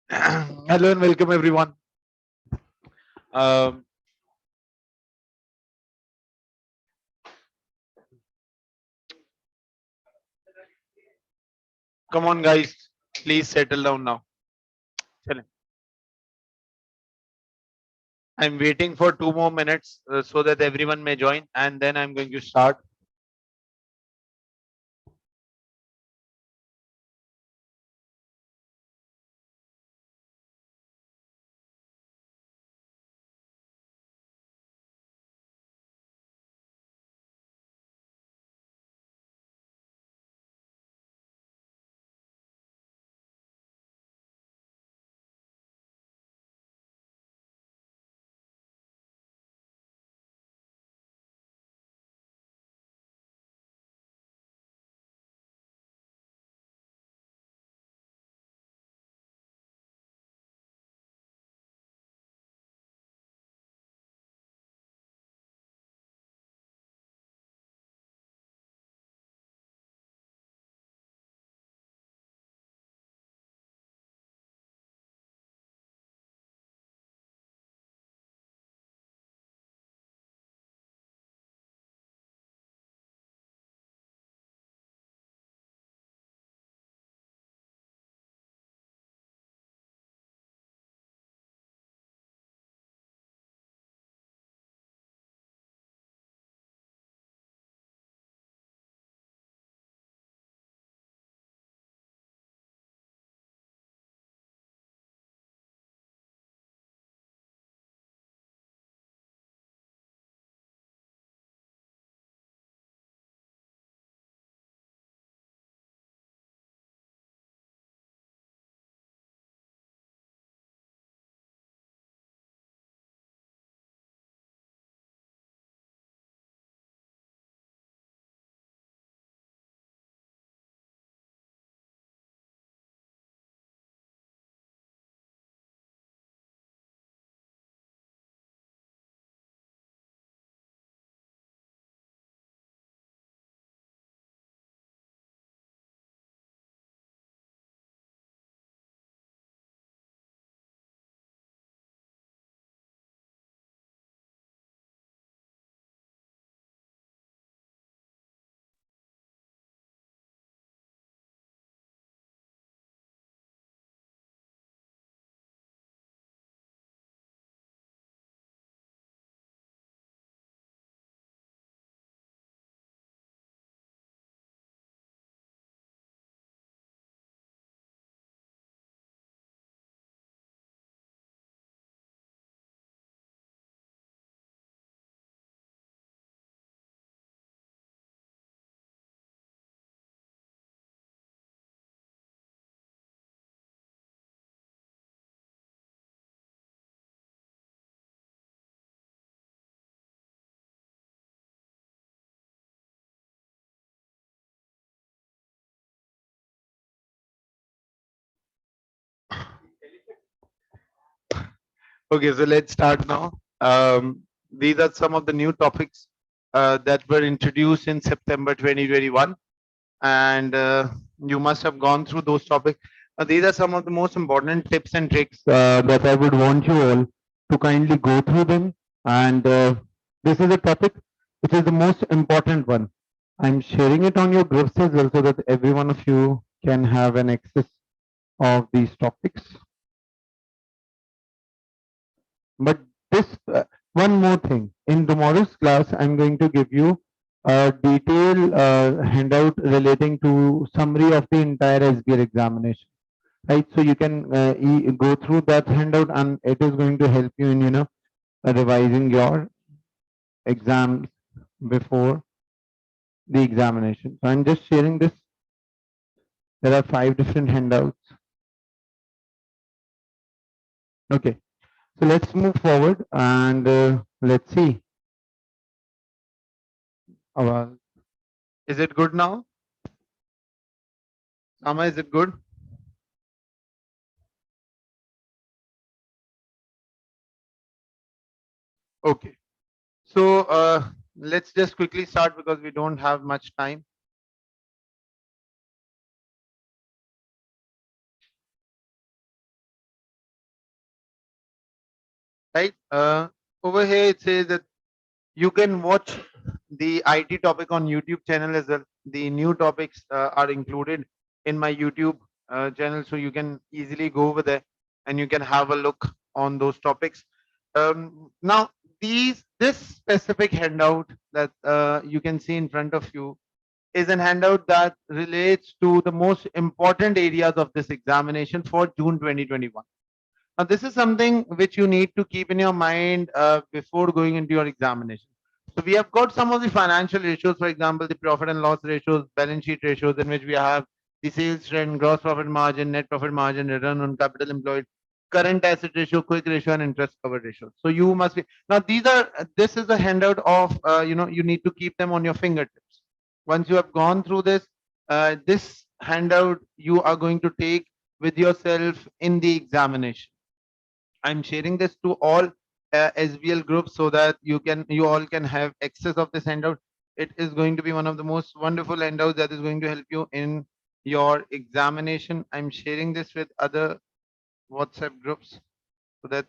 Hello and welcome everyone. Um, Come on, guys, please settle down now. Chale. I'm waiting for 2 more minutes so that everyone may join, and then I'm going to start. Okay, so let's start now. These are some of the new topics that were introduced in September 2021, and you must have gone through those topics. These are some of the most important tips and tricks that I would want you all to kindly go through them. And this is a topic which is the most important one. I'm sharing it on your groups as well so that every one of you can have an access of these topics. But this one more thing. In tomorrow's class, I'm going to give you a detailed handout relating to summary of the entire SBL examination. Right, so you can go through that handout, and it is going to help you in revising your exams before the examination. So I'm just sharing this. There are 5 different handouts. Okay, so let's move forward and let's see. Is it good now? Sama, is it good? Okay. So let's just quickly start because we don't have much time. right? Over here it says that you can watch the IT topic on YouTube channel as well. The new topics are included in my YouTube channel, so you can easily go over there and you can have a look on those topics. Now, this specific handout that you can see in front of you is an handout that relates to the most important areas of this examination for June 2021. Now, this is something which you need to keep in your mind before going into your examination. So we have got some of the financial ratios, for example, the profit and loss ratios, balance sheet ratios, in which we have the sales trend, gross profit margin, net profit margin, return on capital employed, current asset ratio, quick ratio, and interest cover ratio. So you must be now. This is a handout of you need to keep them on your fingertips. Once you have gone through this handout you are going to take with yourself in the examination. I'm sharing this to all SBL groups so that you all can have access of this handout. It is going to be one of the most wonderful handouts that is going to help you in your examination. I'm sharing this with other WhatsApp groups so that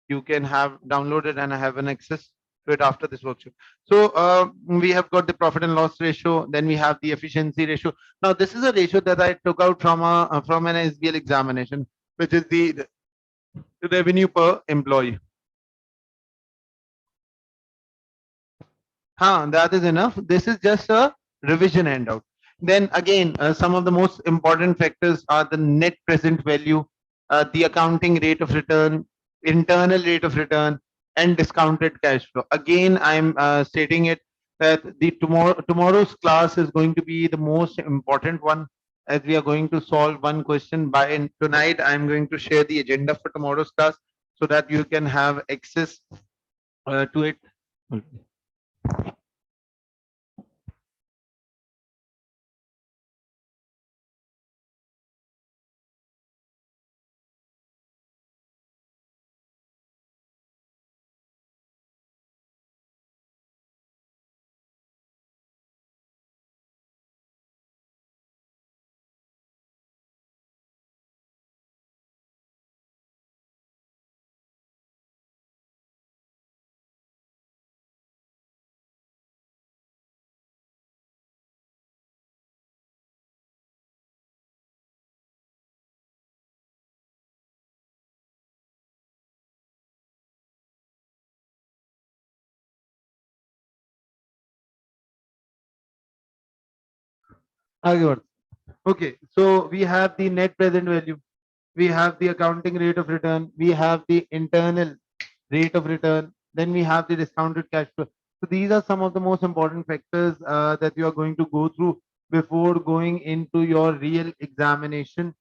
you can have downloaded and have an access to it after this workshop. So we have got the profit and loss ratio. Then we have the efficiency ratio. Now this is a ratio that I took out from an SBL examination, which is the revenue per employee. That is enough. This is just a revision handout. Then again, some of the most important factors are the net present value, the accounting rate of return, internal rate of return, and discounted cash flow. Again, I'm stating it that the tomorrow's class is going to be the most important one, as we are going to solve one question by tonight. I'm going to share the agenda for tomorrow's class so that you can have access to it. आगे बढ़ते Okay, so we have the net present value, we have the accounting rate of return, we have the internal rate of return, then we have the discounted cash flow. So these are some of the most important factors that you are going to go through before going into your real examination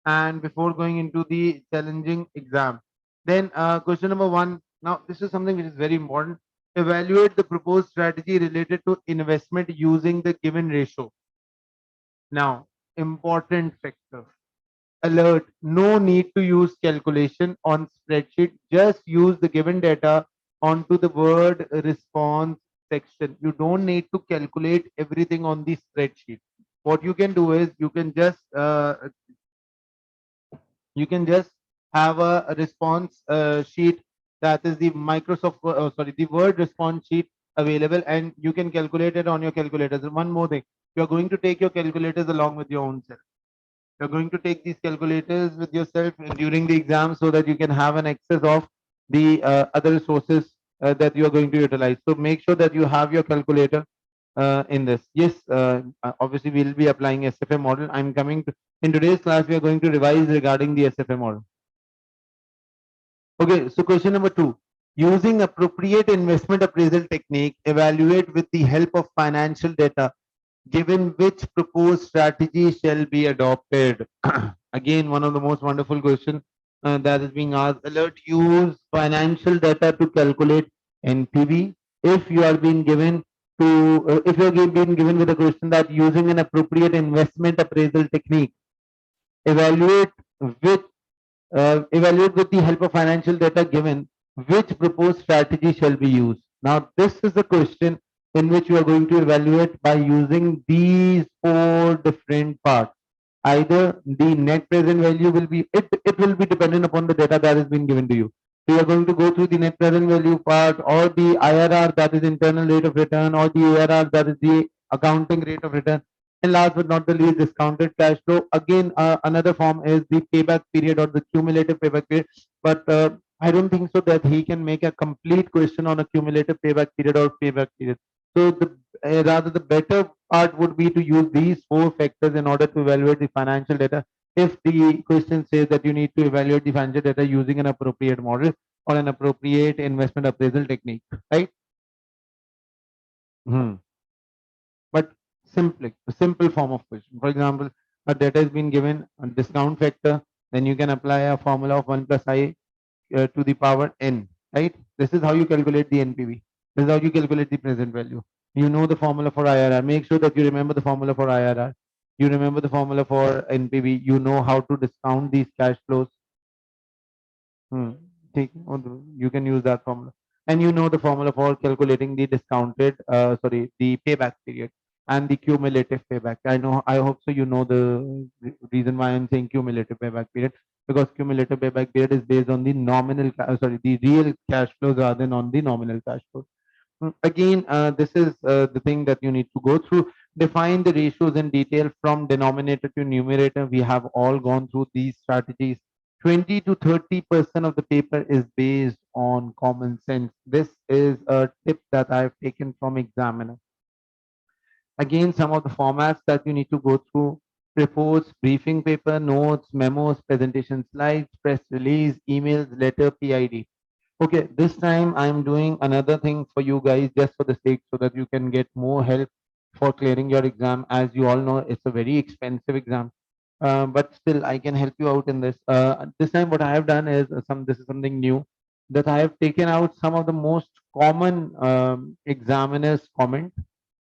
and before going into the challenging exam. Then question number one. Now this is something which is very important. Evaluate the proposed strategy related to investment using the given ratio. Now, important factor. Alert, no need to use calculation on spreadsheet. Just use the given data onto the word response section. You don't need to calculate everything on the spreadsheet. What you can do is you can just have a response sheet, that is the the word response sheet available, and you can calculate it on your calculators. And one more thing, you are going to take your calculators along with your own self. You're going to take these calculators with yourself during the exam so that you can have an access of the other resources that you are going to utilize. So make sure that you have your calculator in this. Yes, obviously we'll be applying SFA model. I'm coming to, in today's class, we are going to revise regarding the SFA model. Okay, so question number two. Using appropriate investment appraisal technique, evaluate with the help of financial data given which proposed strategy shall be adopted. Again, one of the most wonderful questions that is being asked. Alert, use financial data to calculate NPV. If you are being given if you are being given with a question that using an appropriate investment appraisal technique, evaluate which evaluate with the help of financial data given which proposed strategy shall be used. Now, this is the question in which you are going to evaluate by using these four different parts. Either the net present value will be, it will be dependent upon the data that is being given to you. We are going to go through the net present value part, or the IRR, that is internal rate of return, or the ARR, that is the accounting rate of return. And last but not the least, discounted cash flow. Again, another form is the payback period or the cumulative payback period. But I don't think so that he can make a complete question on a cumulative payback period or payback period. So rather the better part would be to use these four factors in order to evaluate the financial data. If the question says that you need to evaluate the financial data using an appropriate model or an appropriate investment appraisal technique, right? Hmm. But simply, a simple form of question. For example, a data has been given a discount factor, then you can apply a formula of 1 plus I to the power n, right? This is how you calculate the NPV. This is how you calculate the present value. You know the formula for IRR. Make sure that you remember the formula for IRR. You remember the formula for NPV. You know how to discount these cash flows. Hmm. You can use that formula. And you know the formula for calculating the discounted, the payback period and the cumulative payback. I hope so you know the reason why I'm saying cumulative payback period, because cumulative payback period is based on the the real cash flows rather than on the nominal cash flows. Again, this is the thing that you need to go through. Define the ratios in detail from denominator to numerator. We have all gone through these strategies. 20 to 30% of the paper is based on common sense. This is a tip that I've taken from examiner. Again, some of the formats that you need to go through: reports, briefing paper, notes, memos, presentation slides, press release, emails, letter, PID. Okay, this time I'm doing another thing for you guys just for the sake so that you can get more help for clearing your exam. As you all know, it's a very expensive exam, but still I can help you out in this. This time what I have done is this is something new, that I have taken out some of the most common examiners comment,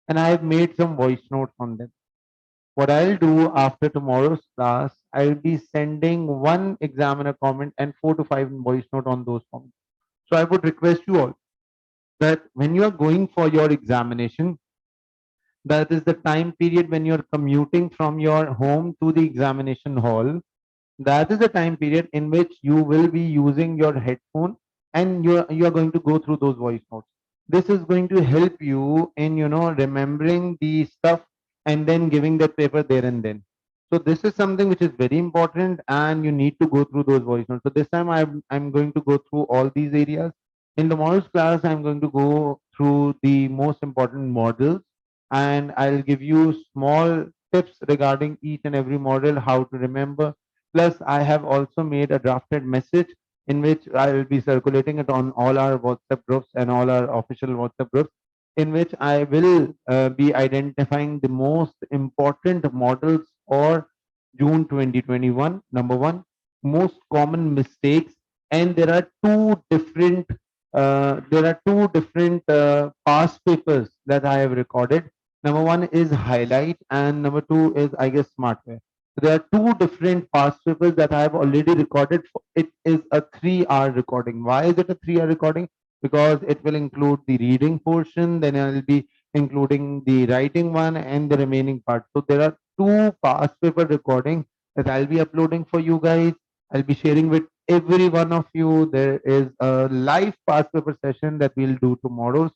and I have made some voice notes on them. What I'll do after tomorrow's class, I'll be sending one examiner comment and 4 to 5 voice note on those comments. So I would request you all that when you are going for your examination, that is the time period when you're commuting from your home to the examination hall. That is the time period in which you will be using your headphone, and you're going to go through those voice notes. This is going to help you in remembering the stuff and then giving that paper there and then. So this is something which is very important, and you need to go through those voice notes. So this time I'm going to go through all these areas. In tomorrow's class, I'm going to go through the most important models, and I'll give you small tips regarding each and every model, how to remember. Plus, I have also made a drafted message in which I will be circulating it on all our WhatsApp groups and all our official WhatsApp groups, in which I will be identifying the most important models for June 2021. Number one, most common mistakes, and there are two different past papers that I have recorded. Number one is highlight, and number two is, I guess, smartware. So there are two different past papers that I have already recorded. It is a 3 hour recording. Why is it a 3 hour recording? Because it will include the reading portion, then I will be including the writing one and the remaining part. So there are two past paper recording that I'll be uploading for you guys. I'll be sharing with every one of you. There is a live past paper session that we'll do tomorrow's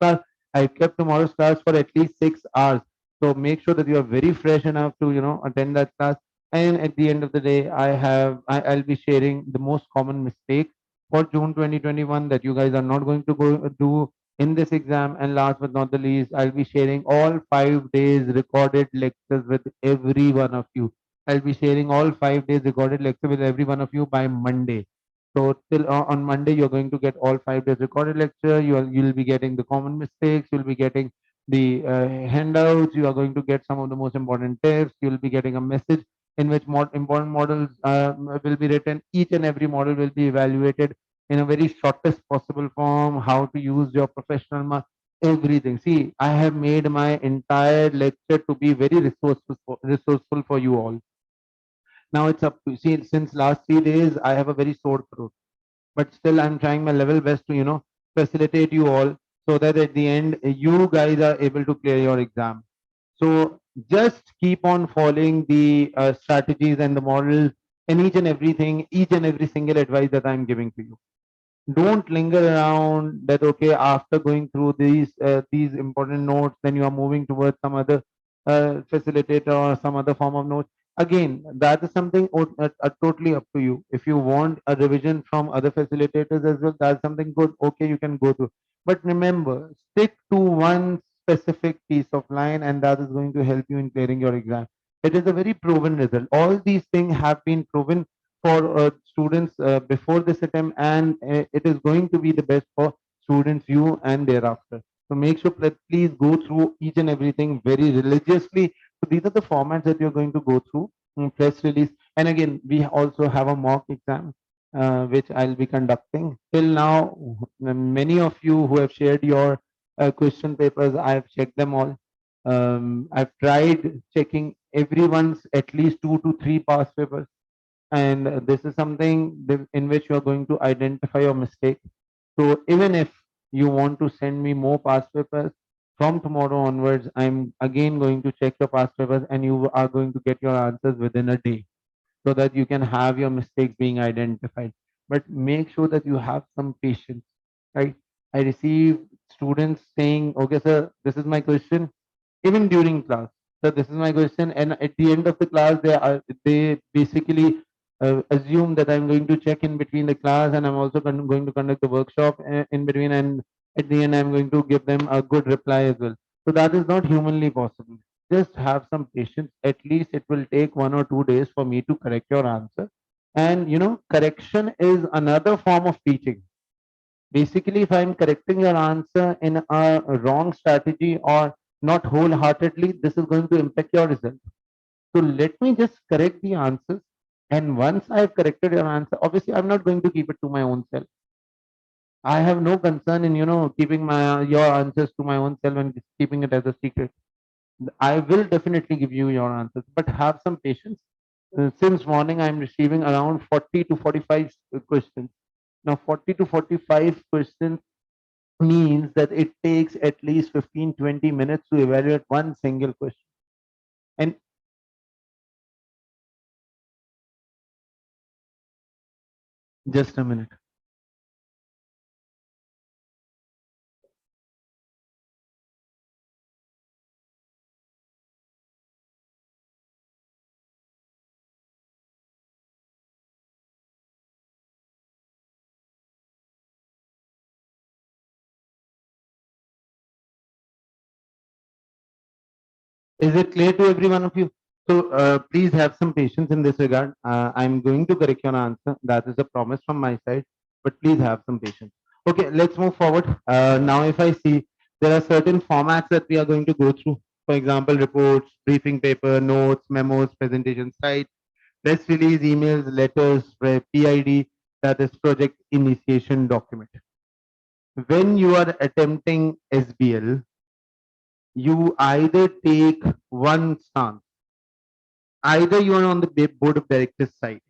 class. I kept tomorrow's class for at least 6 hours. So make sure that you are very fresh enough to attend that class. And at the end of the day, I'll be sharing the most common mistakes for June 2021 that you guys are not going to go do in this exam. And last but not the least, I'll be sharing all 5 days recorded lectures with every one of you. I'll be sharing all 5 days recorded lecture with every one of you by Monday. So till on Monday, you're going to get all 5 days recorded lecture. You'll be getting the common mistakes. You'll be getting the handouts. You are going to get some of the most important tips. You'll be getting a message in which important models will be written. Each and every model will be evaluated in a very shortest possible form. How to use your professional everything. See, I have made my entire lecture to be very resourceful for you all. Now it's up to see, since last 3 days I have a very sore throat, but still I'm trying my level best to facilitate you all so that at the end you guys are able to clear your exam. So just keep on following the strategies and the models. in each and everything, each and every single advice that I'm giving to you. Don't linger around that, okay, after going through these important notes, then you are moving towards some other facilitator or some other form of notes. Again, that is something totally up to you. If you want a revision from other facilitators as well, that's something good, okay, you can go through. But remember, stick to one specific piece of line, and that is going to help you in clearing your exam. It is a very proven result. All these things have been proven for students before this attempt, and it is going to be the best for students you and thereafter. So make sure that please go through each and everything very religiously. So these are the formats that you're going to go through. Press release, and again we also have a mock exam which I'll be conducting. Till now, many of you who have shared your question papers, I have checked them all. I've tried checking everyone's at least 2 to 3 past papers, and this is something in which you are going to identify your mistake. So even if you want to send me more past papers, from tomorrow onwards I'm again going to check your past papers, and you are going to get your answers within a day, so that you can have your mistakes being identified. But make sure that you have some patience, right? I receive students saying, okay sir, this is my question, even during class. So this is my question, and at the end of the class, they basically assume that I'm going to check in between the class, and I'm also going to conduct the workshop in between, and at the end, I'm going to give them a good reply as well. So that is not humanly possible. Just have some patience. At least it will take 1 or 2 days for me to correct your answer. And correction is another form of teaching. Basically, if I'm correcting your answer in a wrong strategy or not wholeheartedly, this is going to impact your result. So let me just correct the answers. And once I've corrected your answer, obviously I'm not going to keep it to my own self. I have no concern in keeping my your answers to my own self and keeping it as a secret. I will definitely give you your answers, but have some patience. Since morning, I'm receiving around 40 to 45 questions. Now, 40 to 45 questions means that it takes at least 15-20 minutes to evaluate one single question. And just a minute. Is it clear to every one of you? So please have some patience in this regard. I'm going to correct your answer. That is a promise from my side, but please have some patience. Okay, let's move forward. Now, if I see there are certain formats that we are going to go through. For example, reports, briefing paper, notes, memos, presentation slides, press release, emails, letters, PID, that is project initiation document. When you are attempting SBL, you either take one stance. Either you are on the board of directors side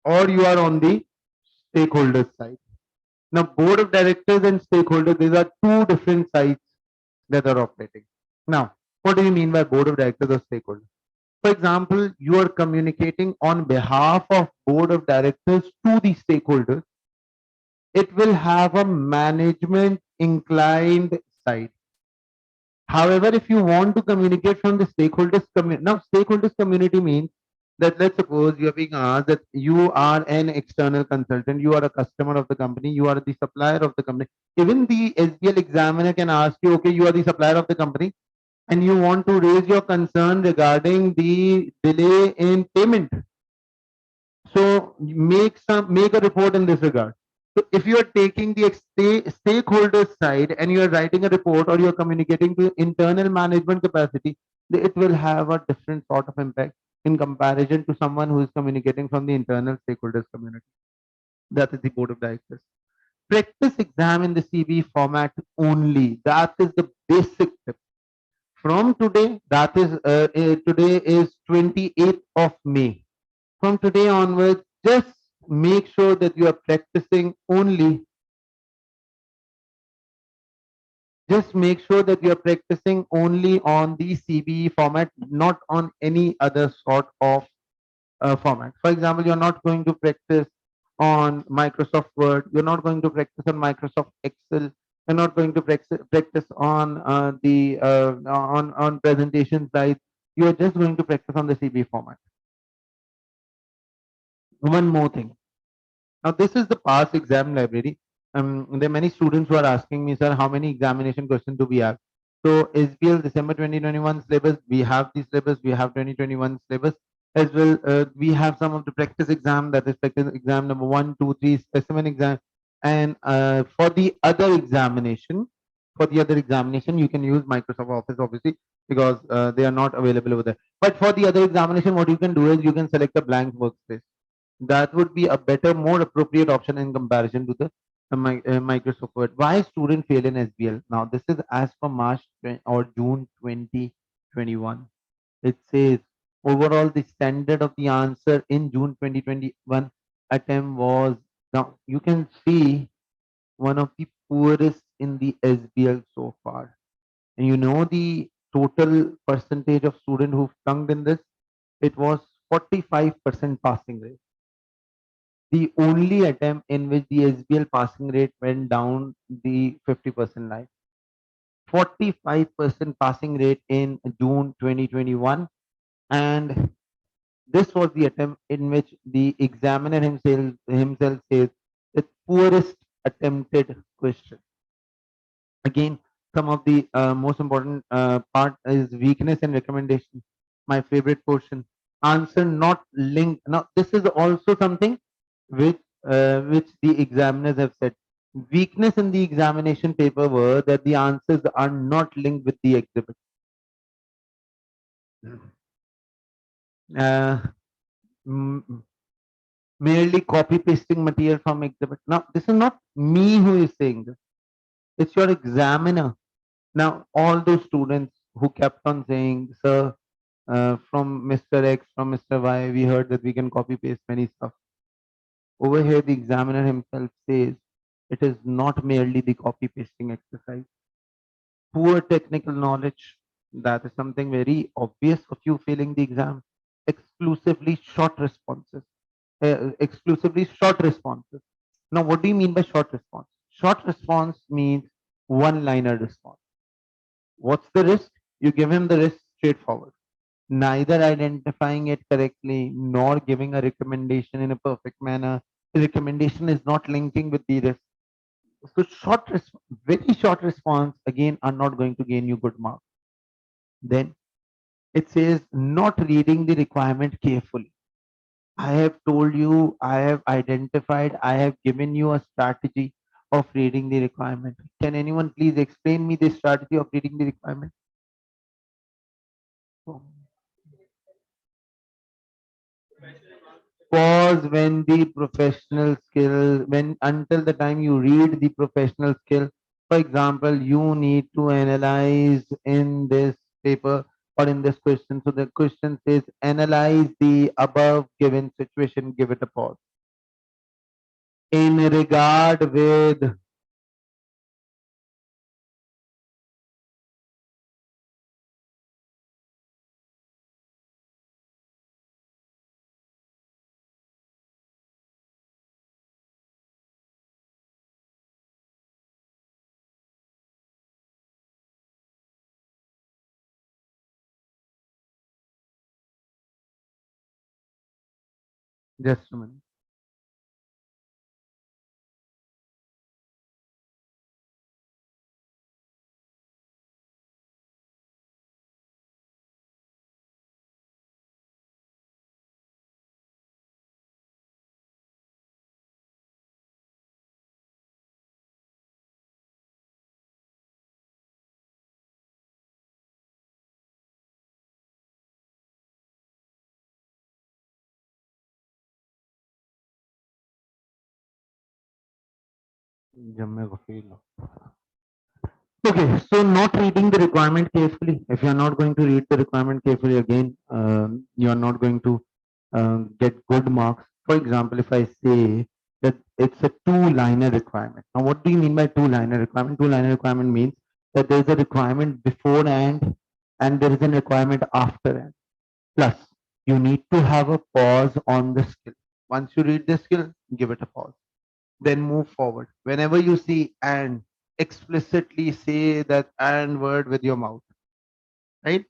or you are on the stakeholders side. Now, board of directors and stakeholders, these are two different sides that are operating. Now, what do you mean by board of directors or stakeholders? For example, you are communicating on behalf of board of directors to the stakeholders. It will have a management inclined side. However, if you want to communicate from the stakeholders community, now stakeholders community means that, let's suppose you are being asked that you are an external consultant, you are a customer of the company, you are the supplier of the company. Even the SBL examiner can ask you, okay, you are the supplier of the company and you want to raise your concern regarding the delay in payment. So make a report in this regard. So if you are taking the stakeholder side and you are writing a report or you are communicating to internal management capacity, it will have a different sort of impact in comparison to someone who is communicating from the internal stakeholders community. That is the board of directors. Practice exam in the CV format only. That is the basic tip. From today, that is today is 28th of May. From today onwards, just make sure that you are practicing only. Just make sure that you are practicing only on the CBE format, not on any other sort of format. For example, you're not going to practice on Microsoft Word. You're not going to practice on Microsoft Excel. You're not going to practice on the on presentation slides. You're just going to practice on the CB format. One more thing. Now, this is the past exam library. There are many students who are asking me, sir, how many examination questions do we have? So, SBL December 2021 syllabus, we have the syllabus, we have 2021 syllabus as well. We have some of the practice exam, that is practice exam number 1, 2, 3, specimen exam. And for the other examination, you can use Microsoft Office, obviously, because they are not available over there. But for the other examination, what you can do is you can select a blank workspace. That would be a better, more appropriate option in comparison to the Microsoft Word. Why student fail in SBL? Now, this is as for March or June 2021. It says overall the standard of the answer in June 2021 attempt was, now you can see, one of the poorest in the SBL so far. And you know the total percentage of student who flunked in this? It was 45% passing rate. The only attempt in which the SBL passing rate went down the 50% line. 45% passing rate in June 2021, and this was the attempt in which the examiner himself says the poorest attempted question. Again, some of the most important part is weakness and recommendation. My favorite portion. Answer not linked. Now, this is also something which the examiners have said. Weakness in the examination paper were that the answers are not linked with the exhibit. Uh, Merely copy pasting material from exhibit. Now, this is not me who is saying this. It's your examiner. Now, all those students who kept on saying, sir, from Mr. X, from Mr. Y, we heard that we can copy paste many stuff. Over here, the examiner himself says it is not merely the copy pasting exercise. Poor technical knowledge, that is something very obvious of you failing the exam. Exclusively short responses. Exclusively short responses. Now, what do you mean by short response? Short response means one-liner response. What's the risk? You give him the risk straightforward. Neither identifying it correctly nor giving a recommendation in a perfect manner. The recommendation is not linking with the risk. So very short response again are not going to gain you good marks. Then it says not reading the requirement carefully. I have told you, I have identified, I have given you a strategy of reading the requirement. Can anyone please explain me the strategy of reading the requirement? Pause when the professional skill, when until the time you read the professional skill. For example, you need to analyze in this paper or in this question. So the question says analyze the above given situation, give it a pause. In regard with, just a minute. जब मैं वकील हूँ. Okay, so not reading the requirement carefully. If you are not going to read the requirement carefully, again, you are not going to get good marks. For example, if I say that it's a two-liner requirement. Now, what do you mean by two-liner requirement? Two-liner requirement means that there is a requirement before and there is a requirement after and plus. you need to have a pause on the skill. Once you read the skill, give it a pause. Then move forward. Whenever you see and, explicitly say that and word with your mouth, right?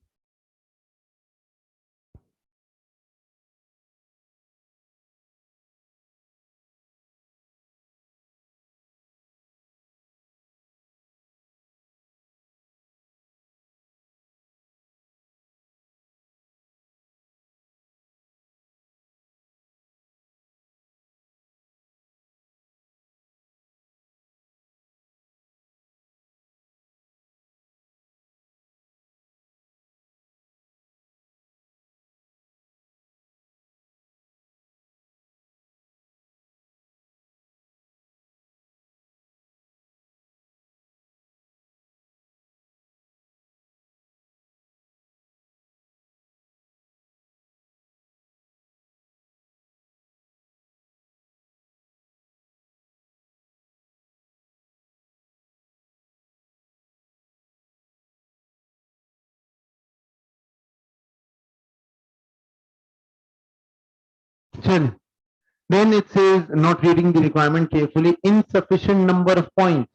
Chal. Then it says not reading the requirement carefully, insufficient number of points.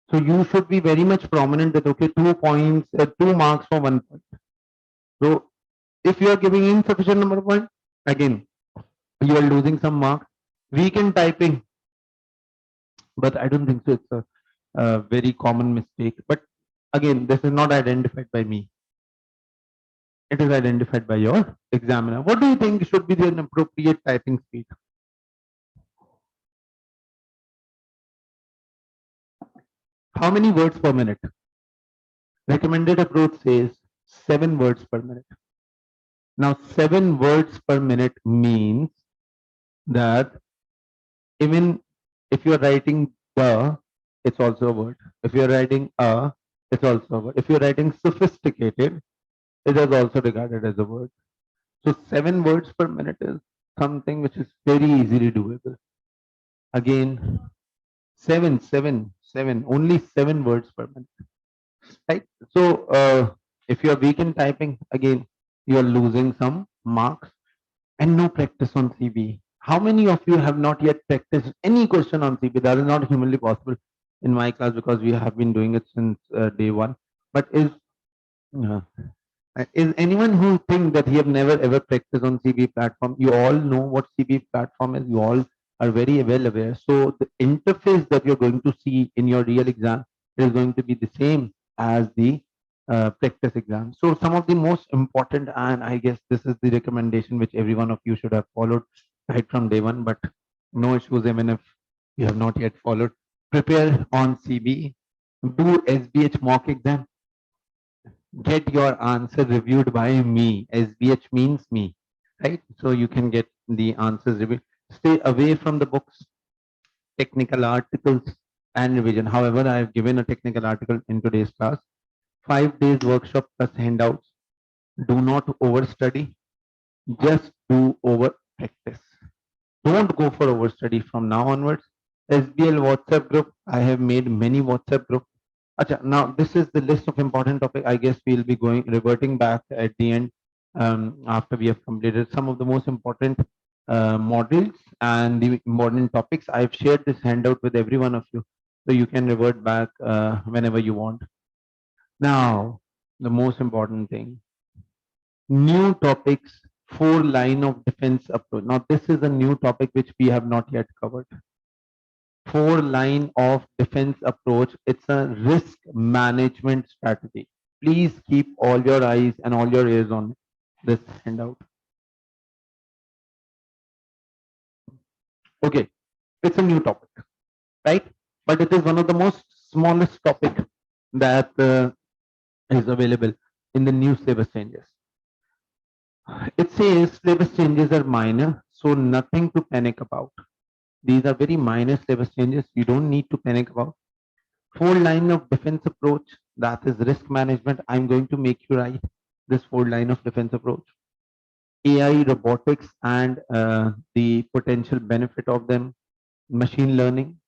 So you should be very much prominent that okay, 2 points, 2 marks for 1 point. So if you are giving insufficient number of points, again, you are losing some marks. Weak in typing, but I don't think so. It's a very common mistake. But again, this is not identified by me. It is identified by your examiner. What do you think should be the appropriate typing speed? How many words per minute? Recommended approach says 7 words per minute. Now, 7 words per minute means that even if you are writing the, it's also a word. If you are writing a, it's also a word. If you are writing sophisticated, it is also regarded as a word. So 7 words per minute is something which is very easily doable. Again, only 7 words per minute. Right? So if you are weak in typing, again, you are losing some marks. And no practice on CB. How many of you have not yet practiced any question on CB? That is not humanly possible in my class because we have been doing it since day one. But uh, is anyone who think that he have never ever practiced on CB platform? You all know what CB platform is. You all are very well aware. So the interface that you're going to see in your real exam is going to be the same as the practice exam. So some of the most important, and I guess this is the recommendation which every one of you should have followed right from day one, but no issues even if you have not yet followed. Prepare on CB, do SBH mock exam, get your answer reviewed by me. SBH means me, right? So you can get the answers reviewed. Stay away from the books, technical articles, and revision. However, I have given a technical article in today's class. 5 days workshop plus handouts. Do not overstudy. Just do over practice. Don't go for overstudy from now onwards. SBL WhatsApp group. I have made many WhatsApp groups. Acha, now this is the list of important topics. I guess we'll be reverting back at the end after we have completed some of the most important modules and the important topics. I've shared this handout with every one of you, so you can revert back whenever you want. Now, the most important thing: new topics. 4 line of defense approach. Now, this is a new topic which we have not yet covered. 4 line of defense approach. It's a risk management strategy. Please keep all your eyes and all your ears on this handout. Okay, it's a new topic, right? But it is one of the most smallest topic that is available in the new syllabus changes. It says syllabus changes are minor, so nothing to panic about. These are very minor syllabus changes. You don't need to panic about. 4 line of defense approach, that is risk management. I'm going to make you write this 4 line of defense approach. AI, robotics, and the potential benefit of them. Machine learning,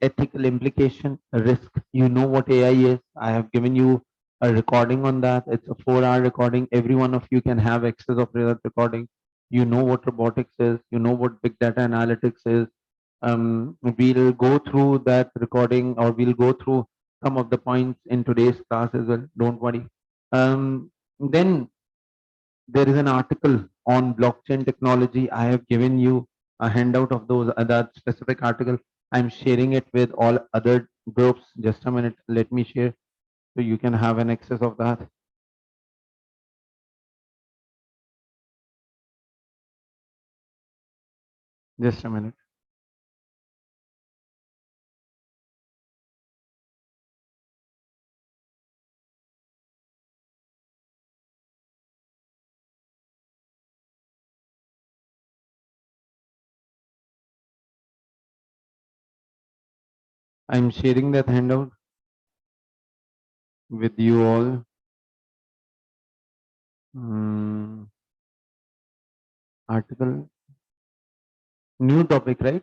ethical implication, risk. You know what AI is. I have given you a recording on that. It's a 4-hour recording. Every one of you can have access of that recording. You know what robotics is. You know what big data analytics is. We'll go through that recording, or we'll go through some of the points in today's class as well. Don't worry. Then there is an article on blockchain technology. I have given you a handout of those that specific article. I'm sharing it with all other groups. Just a minute. Let me share so you can have an access of that. Just a minute. I'm sharing that handout with you all. Article, new topic, right?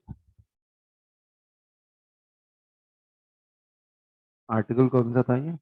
Article कौन सा था ये?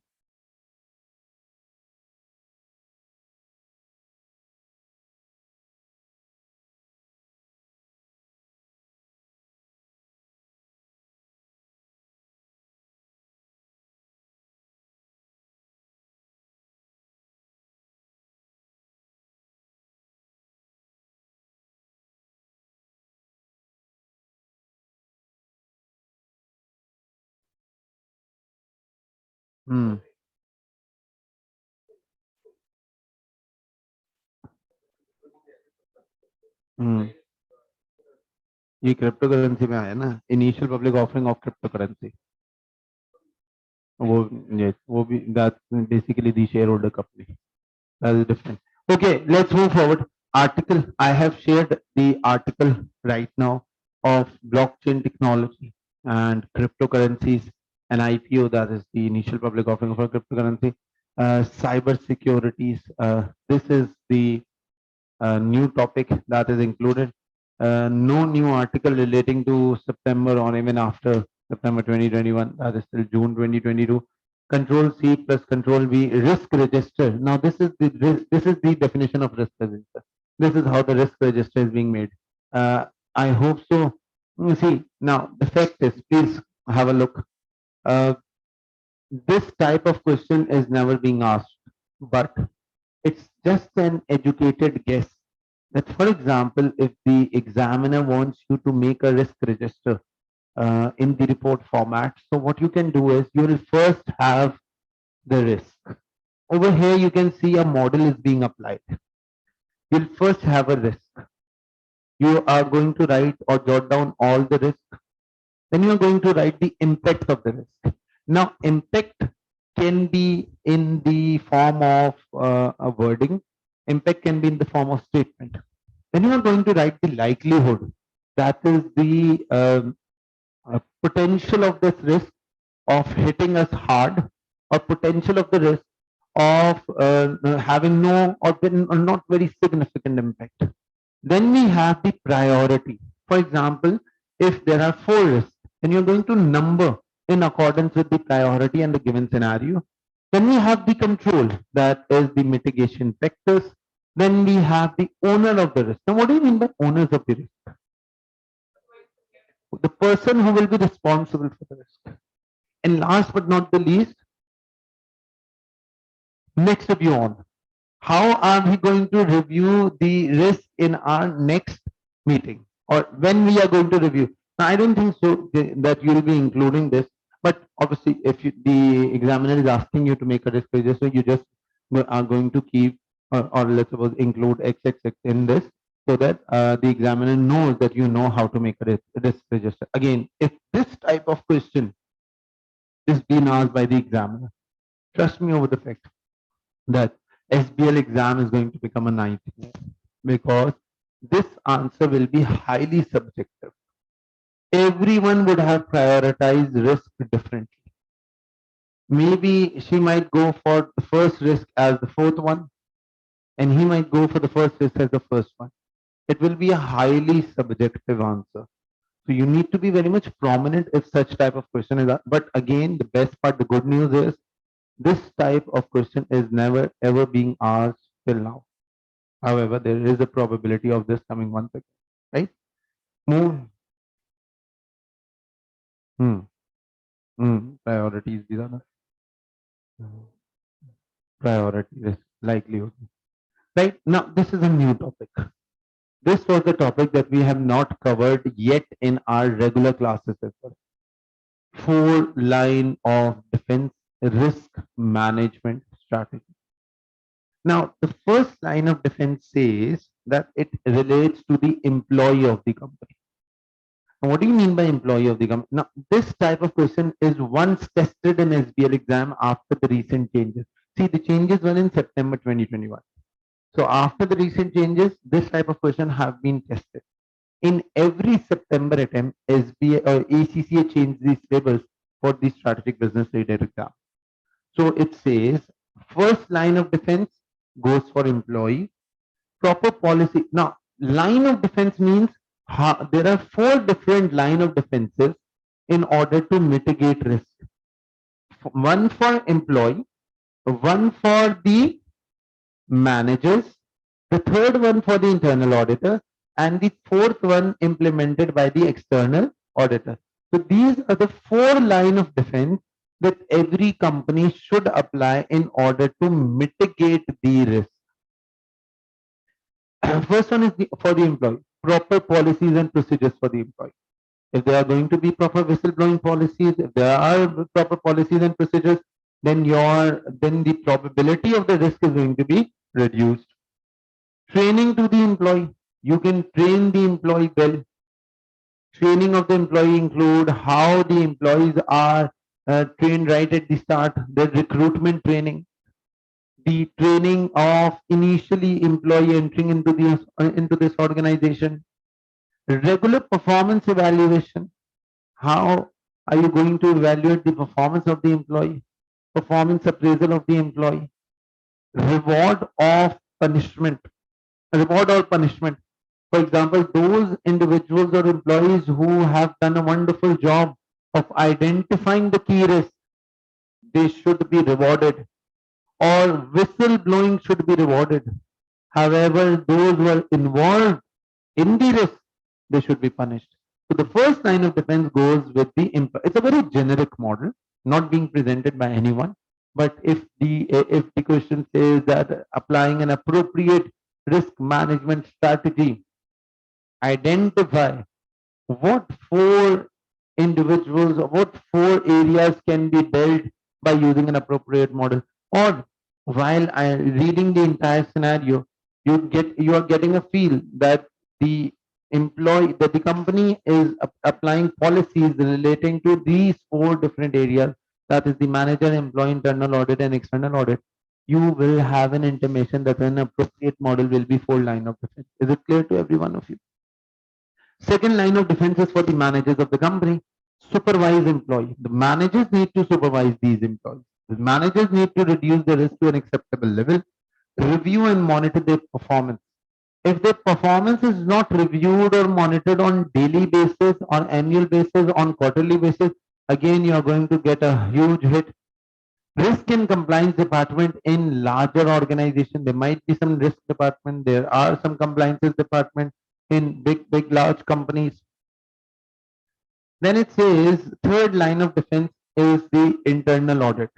ये crypto currency में आया ना, initial public offering of crypto currency. वो yes, वो भी that's basically the shareholder company. That is different. Okay, let's move forward. Article, I have shared the article right now of blockchain technology and cryptocurrencies, an IPO, that is the initial public offering for cryptocurrency, cyber securities. This is the new topic that is included. No new article relating to September or even after September 2021, that is till June 2022. Control C plus Control V, risk register. Now this is the definition of risk register. This is how the risk register is being made. I hope so. You see, now the fact is, please have a look. This type of question is never being asked, but it's just an educated guess that, for example, if the examiner wants you to make a risk register in the report format, so what you can do is you will first have the risk. Over here, you can see a model is being applied. You'll first have a risk. You are going to write or jot down all the risk. Then you are going to write the impact of the risk. Now, impact can be in the form of a wording. Impact can be in the form of statement. Then you are going to write the likelihood. That is the potential of this risk of hitting us hard, or potential of the risk of having no or not very significant impact. Then we have the priority. For example, if there are 4 risks, then you're going to number in accordance with the priority and the given scenario. Then we have the control, that is the mitigation factors. Then we have the owner of the risk. Now, what do you mean by owners of the risk? The person who will be responsible for the risk. And last but not the least, next review on. How are we going to review the risk in our next meeting, or when we are going to review? Now, I don't think so that you will be including this, but obviously if the examiner is asking you to make a risk register, you just are going to keep or let's suppose include XXX in this, so that the examiner knows that you know how to make a risk register. Again, if this type of question is being asked by the examiner, trust me over the fact that SBL exam is going to become a nightmare, because this answer will be highly subjective. Everyone would have prioritized risk differently. Maybe she might go for the first risk as the 4th one, and he might go for the first risk as the first one. It will be a highly subjective answer. So you need to be very much prominent if such type of question is asked. But again, the best part, the good news is This type of question is never ever being asked till now. However, there is a probability of this coming once again, right? Move. Hmm. Priorities. These are the priorities, likelihood. Right now, this is a new topic. This was the topic that we have not covered yet in our regular classes as well. 4 line of defense risk management strategy. Now, the first line of defense says that it relates to the employee of the company. Now, what do you mean by employee of the company? Now, this type of question is once tested in SBL exam after the recent changes. See, the changes were in September 2021. So after the recent changes, this type of question have been tested. In every September attempt, SBA or ACCA changed the syllabus for the strategic business leader exam. So it says first line of defense goes for employee. Proper policy. Now, line of defense means there are 4 different line of defenses in order to mitigate risk. One for employee, one for the managers, the third one for the internal auditor, and the fourth one implemented by the external auditor. So these are the 4 line of defense that every company should apply in order to mitigate the risk. First one is for the employee, proper policies and procedures for the employee. If there are going to be proper whistleblowing policies, if there are proper policies and procedures, then the probability of the risk is going to be reduced. Training to the employee. You can train the employee well. Training of the employee include how the employees are trained right at the start, the recruitment training, the training of initially employee entering into this organization, regular performance evaluation. How are you going to evaluate the performance of the employee? Performance appraisal of the employee. Reward of punishment. Reward or punishment. For example, those individuals or employees who have done a wonderful job of identifying the key risks, they should be rewarded, or whistleblowing should be rewarded. However, those who are involved in the risk, they should be punished. So the first line of defense goes with the employee. It's a very generic model, not being presented by anyone. But if the question says that applying an appropriate risk management strategy, identify what 4 individuals or what 4 areas can be dealt by using an appropriate model. Or while I reading the entire scenario, you are getting a feel that the company is applying policies relating to these 4 different areas, that is the manager, employee, internal audit, and external audit. You will have an intimation that an appropriate model will be 4 line of defense. Is it clear to every one of you? Second line of defense is for the managers of the company. Supervise employee. The managers need to supervise these employees. The managers need to reduce the risk to an acceptable level. Review and monitor their performance. If their performance is not reviewed or monitored on daily basis, on annual basis, on quarterly basis, again you are going to get a huge hit. Risk and compliance department in larger organization, there might be some risk department, there are some compliances department in big large companies. Then it says third line of defense is the internal audit.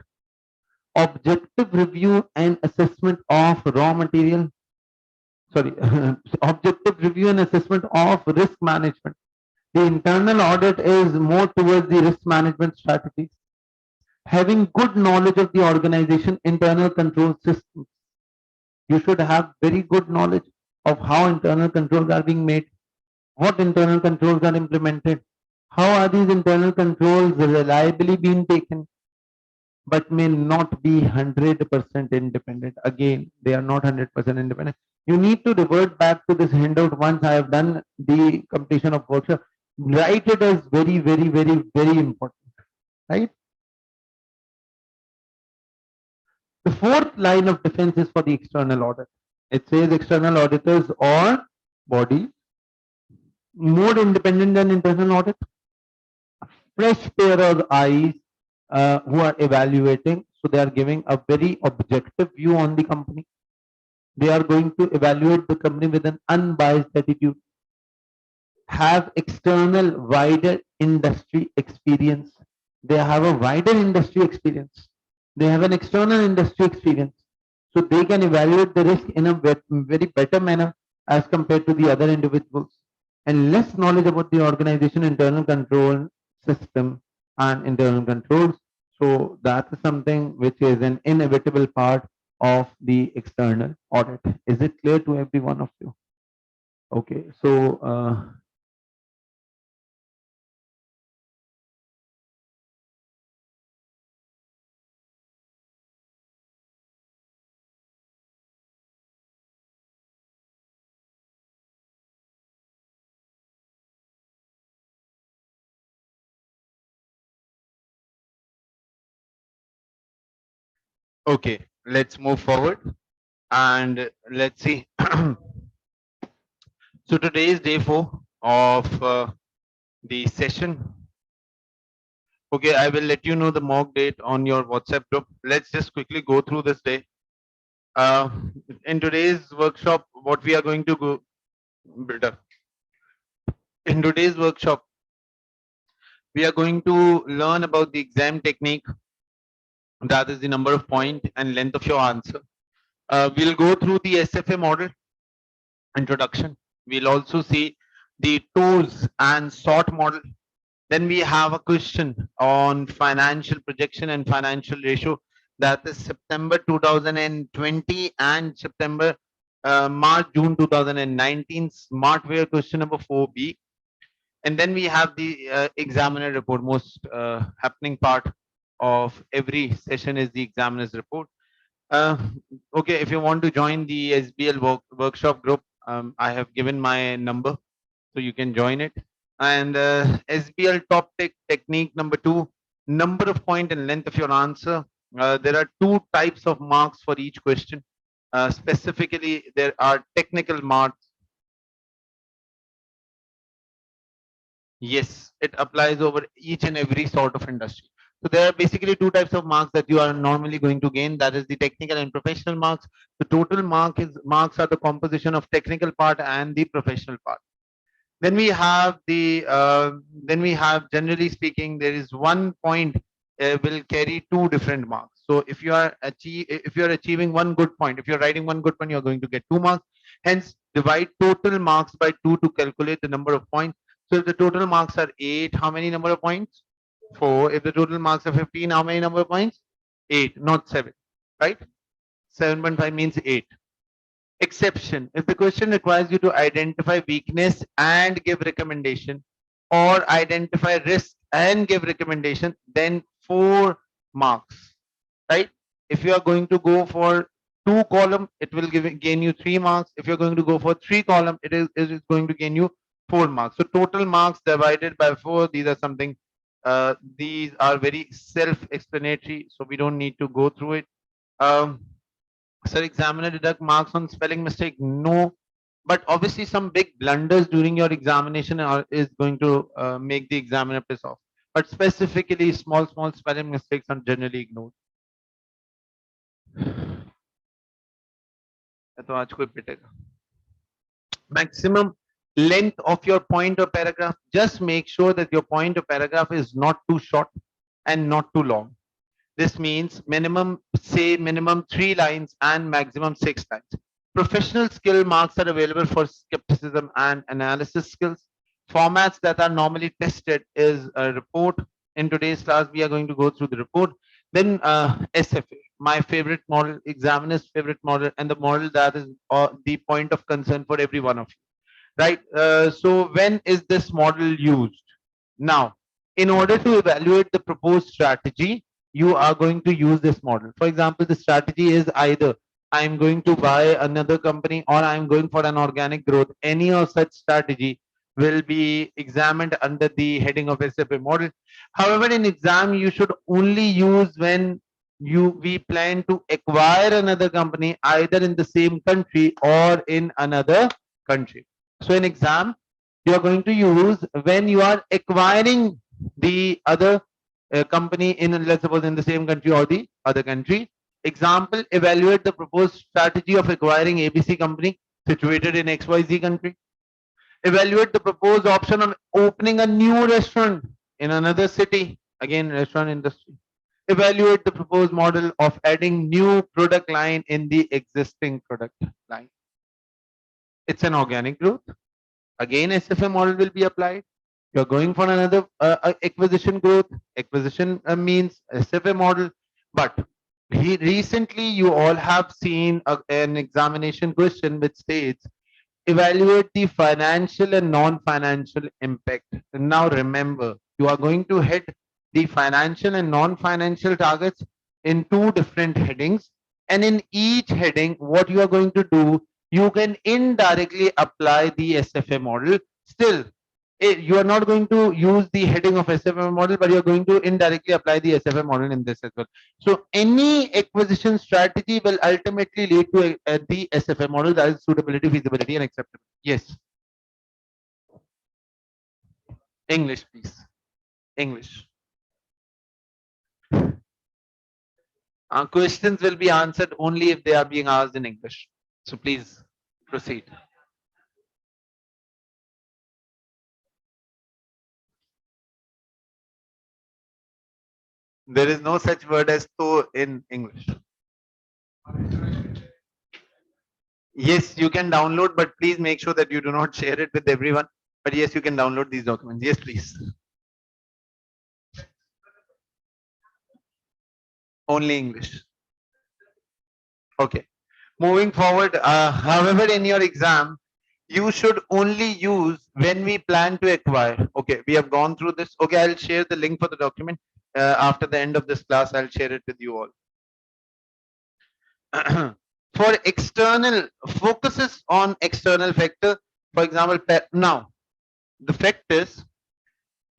Objective review and assessment of raw material. Sorry, objective review and assessment of risk management. The internal audit is more towards the risk management strategies. Having good knowledge of the organization internal control systems. You should have very good knowledge of how internal controls are being made, what internal controls are implemented, how are these internal controls reliably being taken, but may not be 100% independent. Again, they are not 100% independent. You need to revert back to this handout once I have done the completion of workshop. Write it as very, very, very, very important, right? The fourth line of defense is for the external audit. It says external auditors or bodies more independent than internal audit, fresh pair of eyes who are evaluating. So they are giving a very objective view on the company. They are going to evaluate the company with an unbiased attitude, have external wider industry experience. They have a wider industry experience. They have an external industry experience. So they can evaluate the risk in a very better manner as compared to the other individuals. And less knowledge about the organization internal control system and internal controls. So that is something which is an inevitable part of the external audit. Is it clear to every one of you? Okay, so Okay, let's move forward and let's see. So today is day 4 of the session. Okay, I will let you know the mock date on your WhatsApp group. Let's just quickly go through this day. Uh, in today's workshop, what we are going to go, Builder. In today's workshop, we are going to learn about the exam technique. That is the number of point and length of your answer. We'll go through the SFA model introduction. We'll also see the tools and sort model. Then we have a question on financial projection and financial ratio. That is September 2020 and September, March, June 2019 Smartware question number 4B. And then we have the examiner report. Most happening part of every session is the examiner's report. Uh, okay, if you want to join the SBL workshop group, I have given my number, so you can join it. And SBL top technique number 2, number of point and length of your answer. There are 2 types of marks for each question. Specifically, there are technical marks. Yes, it applies over each and every sort of industry. So there are basically 2 types of marks that you are normally going to gain. That is the technical and professional marks. The total marks are the composition of technical part and the professional part. Then we have generally speaking, there is 1 point will carry 2 different marks. So if you are achieving 1 good point, if you're writing 1 good point, you're going to get 2 marks. Hence, divide total marks by 2 to calculate the number of points. So if the total marks are 8, how many number of points? 4. If the total marks are 15, how many number of points? 8, not 7, right? 7.5 means 8. Exception: if the question requires you to identify weakness and give recommendation, or identify risk and give recommendation, then 4 marks, right? If you are going to go for 2 column, it will gain you 3 marks. If you're going to go for 3 column, it is going to gain you 4 marks. So total marks divided by 4, these are something, these are very self-explanatory, so we don't need to go through it. Sir, examiner deduct marks on spelling mistake? No, but obviously some big blunders during your examination is going to make the examiner piss off. But specifically, small spelling mistakes are generally ignored. तो आज कोई पिटेगा. Maximum length of your point or paragraph. Just make sure that your point or paragraph is not too short and not too long. This means minimum 3 lines and maximum 6 lines. Professional skill marks are available for skepticism and analysis skills. Formats that are normally tested is a report. In today's class, we are going to go through the report. Then SFA, my favorite model, examiner's favorite model, and the model that is the point of concern for every one of you, right? So when is this model used? Now, in order to evaluate the proposed strategy, you are going to use this model. For example, the strategy is either I'm going to buy another company or I'm going for an organic growth. Any of such strategy will be examined under the heading of SFA model. However, in exam, you should only use when we plan to acquire another company either in the same country or in another country. So in exam, you are going to use when you are acquiring the other a company in, let's suppose, in the same country or the other country. Example, evaluate the proposed strategy of acquiring ABC company situated in XYZ country. Evaluate the proposed option on opening a new restaurant in another city, again restaurant industry. Evaluate the proposed model of adding new product line in the existing product line. It's an organic growth. Again, SFA model will be applied. You're going for another acquisition growth. Acquisition means SFA model. But recently, you all have seen an examination question which states evaluate the financial and non-financial impact. And now remember, you are going to hit the financial and non-financial targets in two different headings. And in each heading, what you are going to do, you can indirectly apply the SFA model. Still, you are not going to use the heading of SFA model, but you are going to indirectly apply the SFA model in this as well. So any acquisition strategy will ultimately lead to the SFA model, that is suitability, feasibility, and acceptability. Yes. English, please. English. Questions will be answered only if they are being asked in English. So please proceed. There is no such word as to in English. Yes, you can download, but please make sure that you do not share it with everyone. But yes, you can download these documents. Yes, please. Only English. Okay. Moving forward, however, in your exam, you should only use when we plan to acquire. Okay, we have gone through this. Okay, I'll share the link for the document. After the end of this class, I'll share it with you all. For external focuses on external factor, for example, now the fact is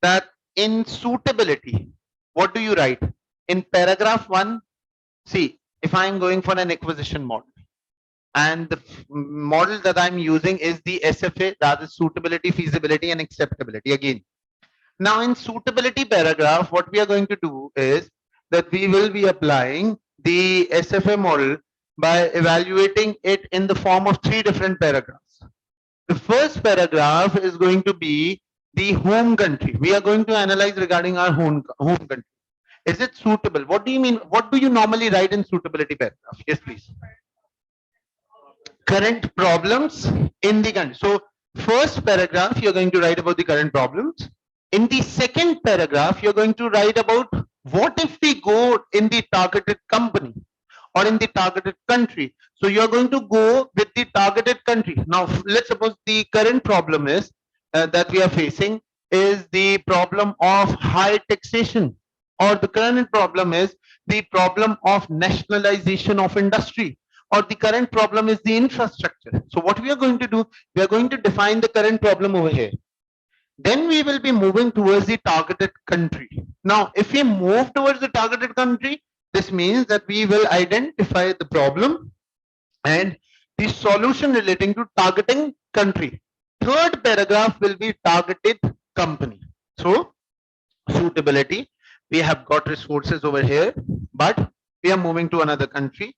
that in suitability, what do you write? In paragraph 1, see, if I'm going for an acquisition model, and the model that I'm using is the SFA, that is suitability, feasibility, and acceptability. Again, now in suitability paragraph, what we are going to do is that we will be applying the SFA model by evaluating it in the form of 3 different paragraphs. The first paragraph is going to be the home country. We are going to analyze regarding our home country. Is it suitable? What do you mean? What do you normally write in suitability paragraph? Yes, please. Current problems in the country. So first paragraph, you're going to write about the current problems. In the second paragraph, you're going to write about what if we go in the targeted company or in the targeted country. So you're going to go with the targeted country. Now, let's suppose the current problem is that we are facing is the problem of high taxation, or the current problem is the problem of nationalization of industry, or the current problem is the infrastructure. So what we are going to do, we are going to define the current problem over here. Then we will be moving towards the targeted country. Now, if we move towards the targeted country, this means that we will identify the problem and the solution relating to targeting country. Third paragraph will be targeted company. So suitability, we have got resources over here, but we are moving to another country.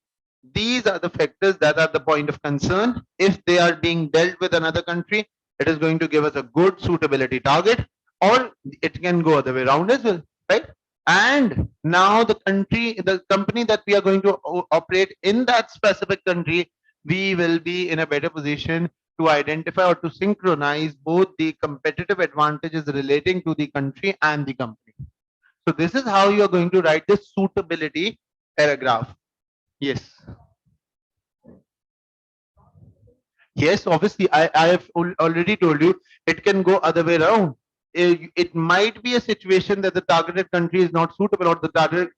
These are the factors that are the point of concern. If they are being dealt with another country, it is going to give us a good suitability target, or it can go other way around as well, right? And now the company that we are going to operate in that specific country, we will be in a better position to identify or to synchronize both the competitive advantages relating to the country and the company. So this is how you are going to write this suitability paragraph. Yes. Yes, obviously, I have already told you it can go other way around. It might be a situation that the targeted country is not suitable, or the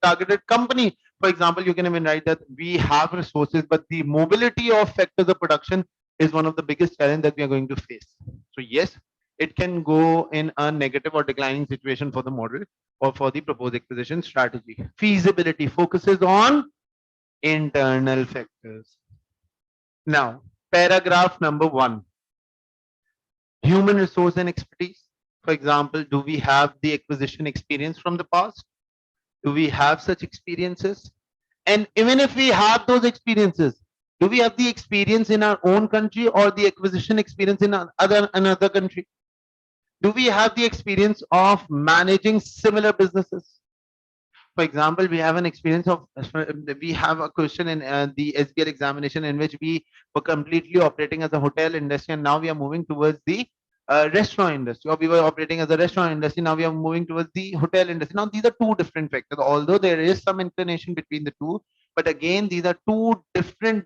targeted company. For example, you can even write that we have resources, but the mobility of factors of production is one of the biggest challenge that we are going to face. So yes, it can go in a negative or declining situation for the model or for the proposed acquisition strategy. Feasibility focuses on internal factors. Now, paragraph number 1, human resource and expertise. For example, do we have the acquisition experience from the past? Do we have such experiences? And even if we have those experiences, do we have the experience in our own country or the acquisition experience in another country? Do we have the experience of managing similar businesses? For example, we have an experience of, we have a question in the SBL examination in which we were completely operating as a hotel industry, and now we are moving towards the restaurant industry, or we were operating as a restaurant industry, now we are moving towards the hotel industry. Now these are two different factors, although there is some inclination between the two, but again these are two different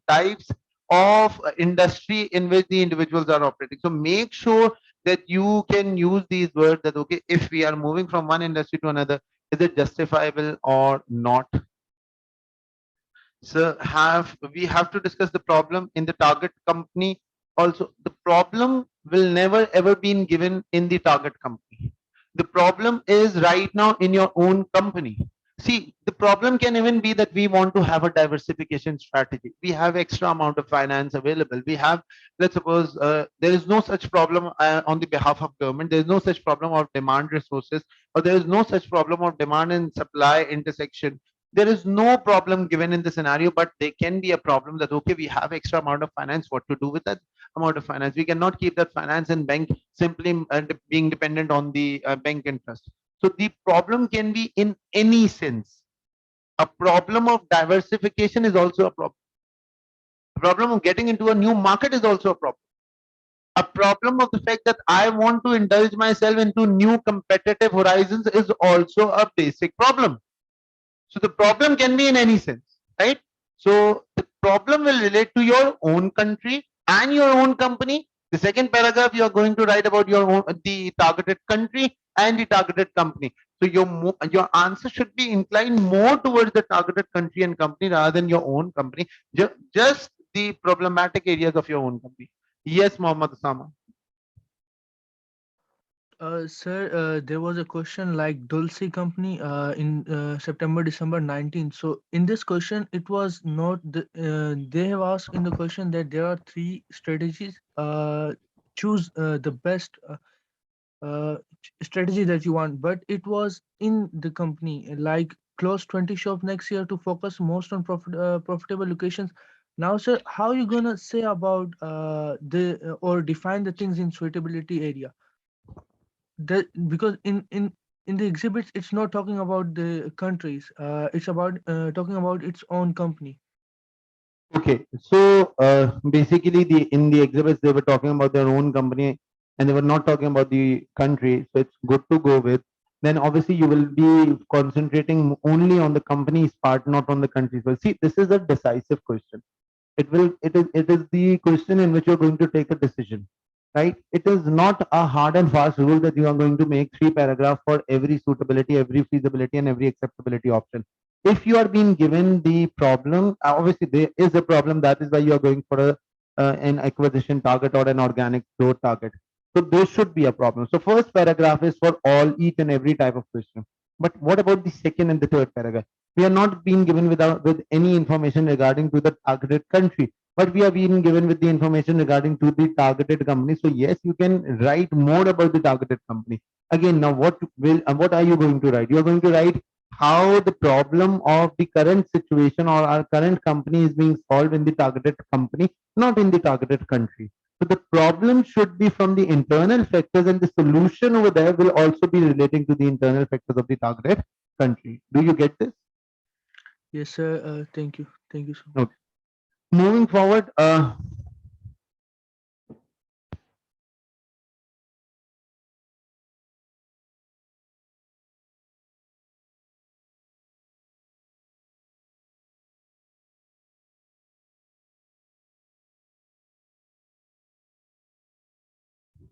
types of industry in which the individuals are operating. So make sure that you can use these words, that okay, if we are moving from one industry to another, is it justifiable or not? So we have to discuss the problem in the target company. Also, the problem will never ever been given in the target company. The problem is right now in your own company. See, the problem can even be that we want to have a diversification strategy. We have extra amount of finance available. We have, let's suppose, there is no such problem on the behalf of government. There is no such problem of demand resources, or there is no such problem of demand and supply intersection. There is no problem given in the scenario, but there can be a problem that okay, we have extra amount of finance, what to do with that amount of finance? We cannot keep that finance in bank simply being dependent on the bank interest. So the problem can be in any sense. A problem of diversification is also a problem. A problem of getting into a new market is also a problem. A problem of the fact that I want to indulge myself into new competitive horizons is also a basic problem. So the problem can be in any sense, right? So the problem will relate to your own country and your own company. The second paragraph, you are going to write about your own, the targeted country and the targeted company. So your answer should be inclined more towards the targeted country and company rather than your own company. Just the problematic areas of your own company. Yes, Mohammed Osama. Sir, there was a question like Dulce company in September December 19. So in this question, it was not they have asked in the question that there are three strategies. Choose the best strategy that you want, but it was in the company like close 20 shop next year to focus most on profitable locations. Now, sir, how you gonna say about the or define the things in suitability area? That because in the exhibits it's not talking about the countries, it's about talking about its own company. Okay, so basically, in the exhibits they were talking about their own company, and they were not talking about the country. So it's good to go with. Then obviously you will be concentrating only on the company's part, not on the country's. Well, see, this is a decisive question. It is the question in which you're going to take a decision, right? It is not a hard and fast rule that you are going to make three paragraphs for every suitability, every feasibility, and every acceptability option. If you are being given the problem, obviously there is a problem. That is why you are going for an acquisition target or an organic growth target. So there should be a problem. So first paragraph is for all, each and every type of question. But what about the second and the third paragraph? We are not being given with any information regarding to the targeted country, but we are being given with the information regarding to the targeted company. So yes, you can write more about the targeted company. Again, now what are you going to write? You are going to write how the problem of the current situation or our current company is being solved in the targeted company, not in the targeted country. So the problem should be from the internal factors, and the solution over there will also be relating to the internal factors of the targeted country. Do you get this? Yes, sir. Thank you so much. Okay. Moving forward,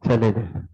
चले गए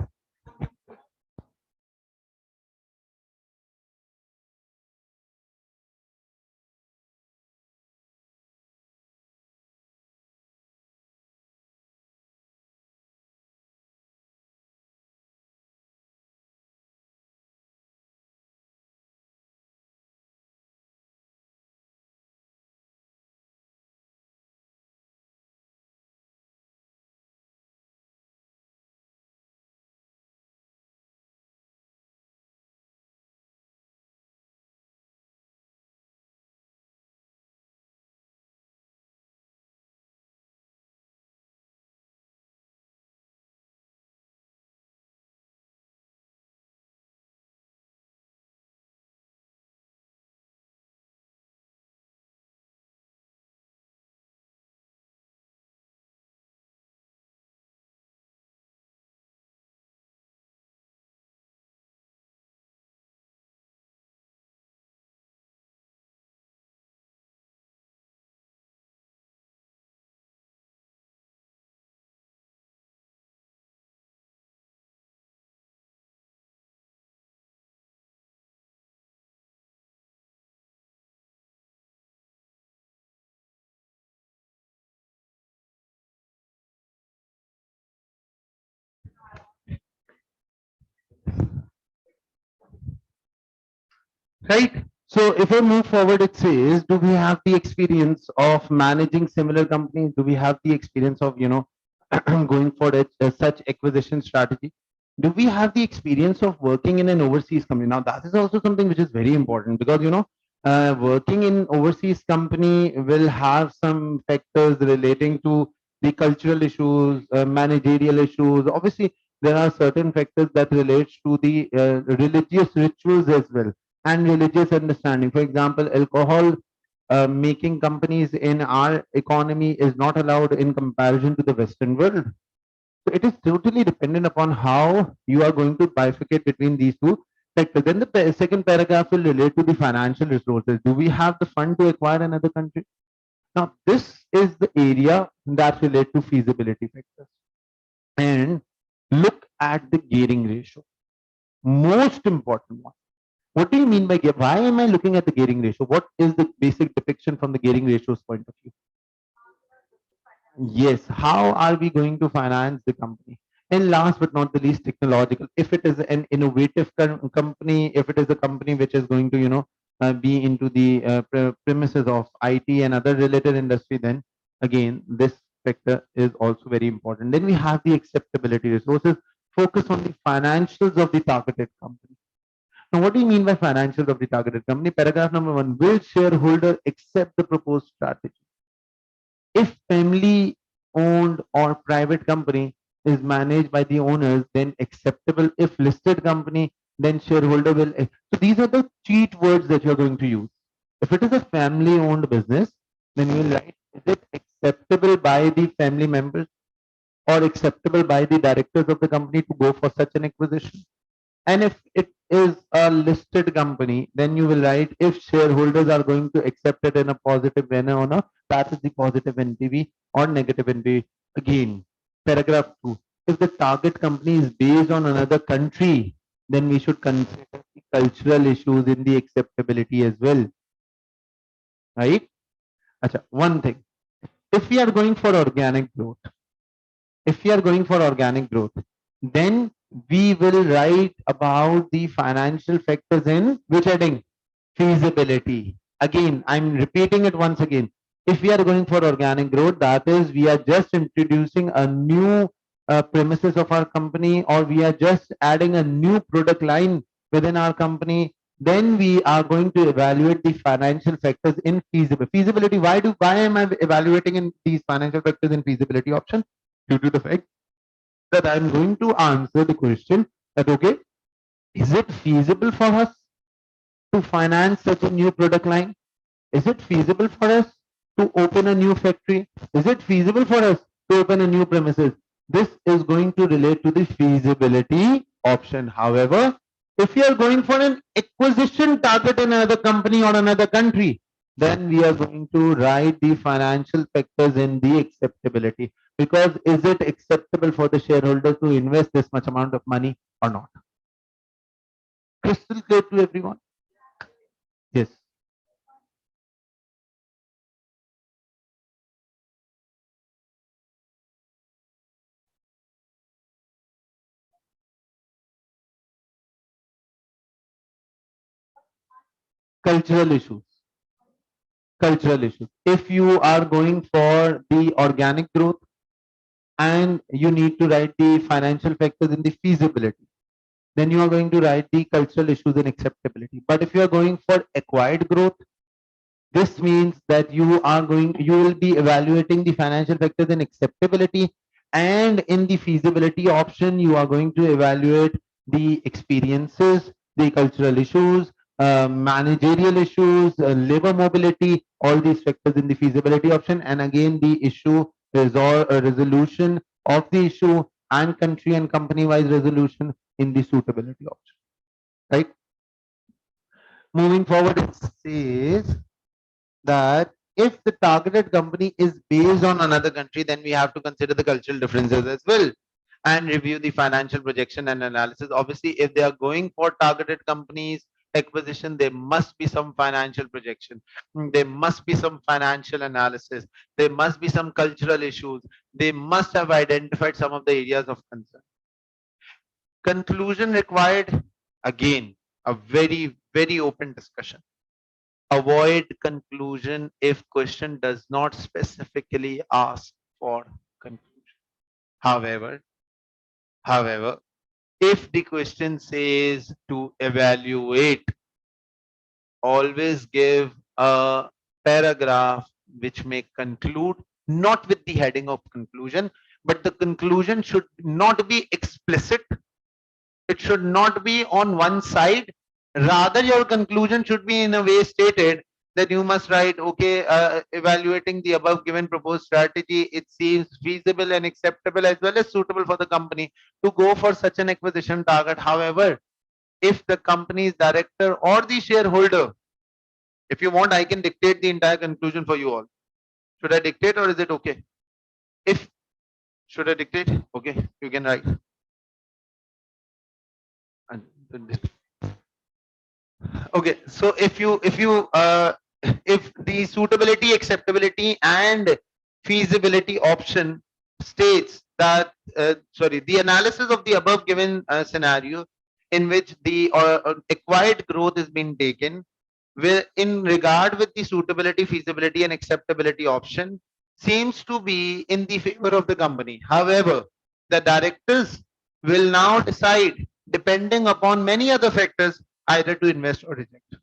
right? So if I move forward, it says, do we have the experience of managing similar companies? Do we have the experience of, going for such acquisition strategy? Do we have the experience of working in an overseas company? Now that is also something which is very important, because working in overseas company will have some factors relating to the cultural issues, managerial issues. Obviously, there are certain factors that relates to the religious rituals as well, and religious understanding. For example, alcohol making companies in our economy is not allowed in comparison to the Western world. So it is totally dependent upon how you are going to bifurcate between these two sectors. Then the second paragraph will relate to the financial resources. Do we have the fund to acquire another country? Now, this is the area that relate to feasibility factors. And look at the gearing ratio. Most important one. What do you mean by gear? Why am I looking at the gearing ratio? What is the basic depiction from the gearing ratios point of view? Yes, how are we going to finance the company? And last but not the least, technological. If it is an innovative company, if it is a company which is going to, be into the premises of IT and other related industry, then again, this sector is also very important. Then we have the acceptability resources. Focus on the financials of the targeted company. Now, what do you mean by financials of the targeted company? Paragraph number 1, will shareholder accept the proposed strategy? If family owned or private company is managed by the owners, then acceptable. If listed company, then shareholder will. So these are the cheat words that you're going to use. If it is a family owned business, then you will write, is it acceptable by the family members or acceptable by the directors of the company to go for such an acquisition? And if it is a listed company, then you will write, if shareholders are going to accept it in a positive manner or not, that is the positive NPV or negative NPV. Again, paragraph 2. If the target company is based on another country, then we should consider the cultural issues in the acceptability as well. Right? Acha, one thing. If we are going for organic growth, then we will write about the financial factors in which heading? Feasibility. Again, I'm repeating it once again. If we are going for organic growth, that is, we are just introducing a new premises of our company, or we are just adding a new product line within our company, then we are going to evaluate the financial factors in feasibility. Why am I evaluating in these financial factors in feasibility option? Due to the fact that I'm going to answer the question that, okay, is it feasible for us to finance such a new product line? Is it feasible for us to open a new factory? Is it feasible for us to open a new premises? This is going to relate to the feasibility option. However, if you are going for an acquisition target in another company or another country, then we are going to write the financial factors in the acceptability. Because is it acceptable for the shareholder to invest this much amount of money or not? Crystal clear to everyone? Yes. Cultural issues. Cultural issues. If you are going for the organic growth and you need to write the financial factors in the feasibility, then you are going to write the cultural issues in acceptability. But if you are going for acquired growth, this means that you will be evaluating the financial factors in acceptability, and in the feasibility option, you are going to evaluate the experiences, the cultural issues, managerial issues, labor mobility, all these factors in the feasibility option, and again the issue resolution of the issue and country and company wise resolution in the suitability option. Right? Moving forward, it says that if the targeted company is based on another country, then we have to consider the cultural differences as well and review the financial projection and analysis. Obviously, if they are going for targeted companies acquisition, there must be some financial projection. There must be some financial analysis. There must be some cultural issues. They must have identified some of the areas of concern. Conclusion required again. A very, very open discussion. Avoid conclusion if question does not specifically ask for conclusion. However, if the question says to evaluate, always give a paragraph which may conclude, not with the heading of conclusion, but the conclusion should not be explicit. It should not be on one side. Rather, your conclusion should be in a way stated that you must write, okay, evaluating the above given proposed strategy, it seems feasible and acceptable as well as suitable for the company to go for such an acquisition target. However, if the company's director or the shareholder, if you want, I can dictate the entire conclusion for you all. Should I dictate or is it okay? If should I dictate? Okay, you can write. Okay, so if the suitability, acceptability, and feasibility option states that sorry, the analysis of the above given scenario in which the acquired growth is being taken in regard with the suitability, feasibility, and acceptability option seems to be in the favor of the company. However, the directors will now decide, depending upon many other factors, either to invest or reject.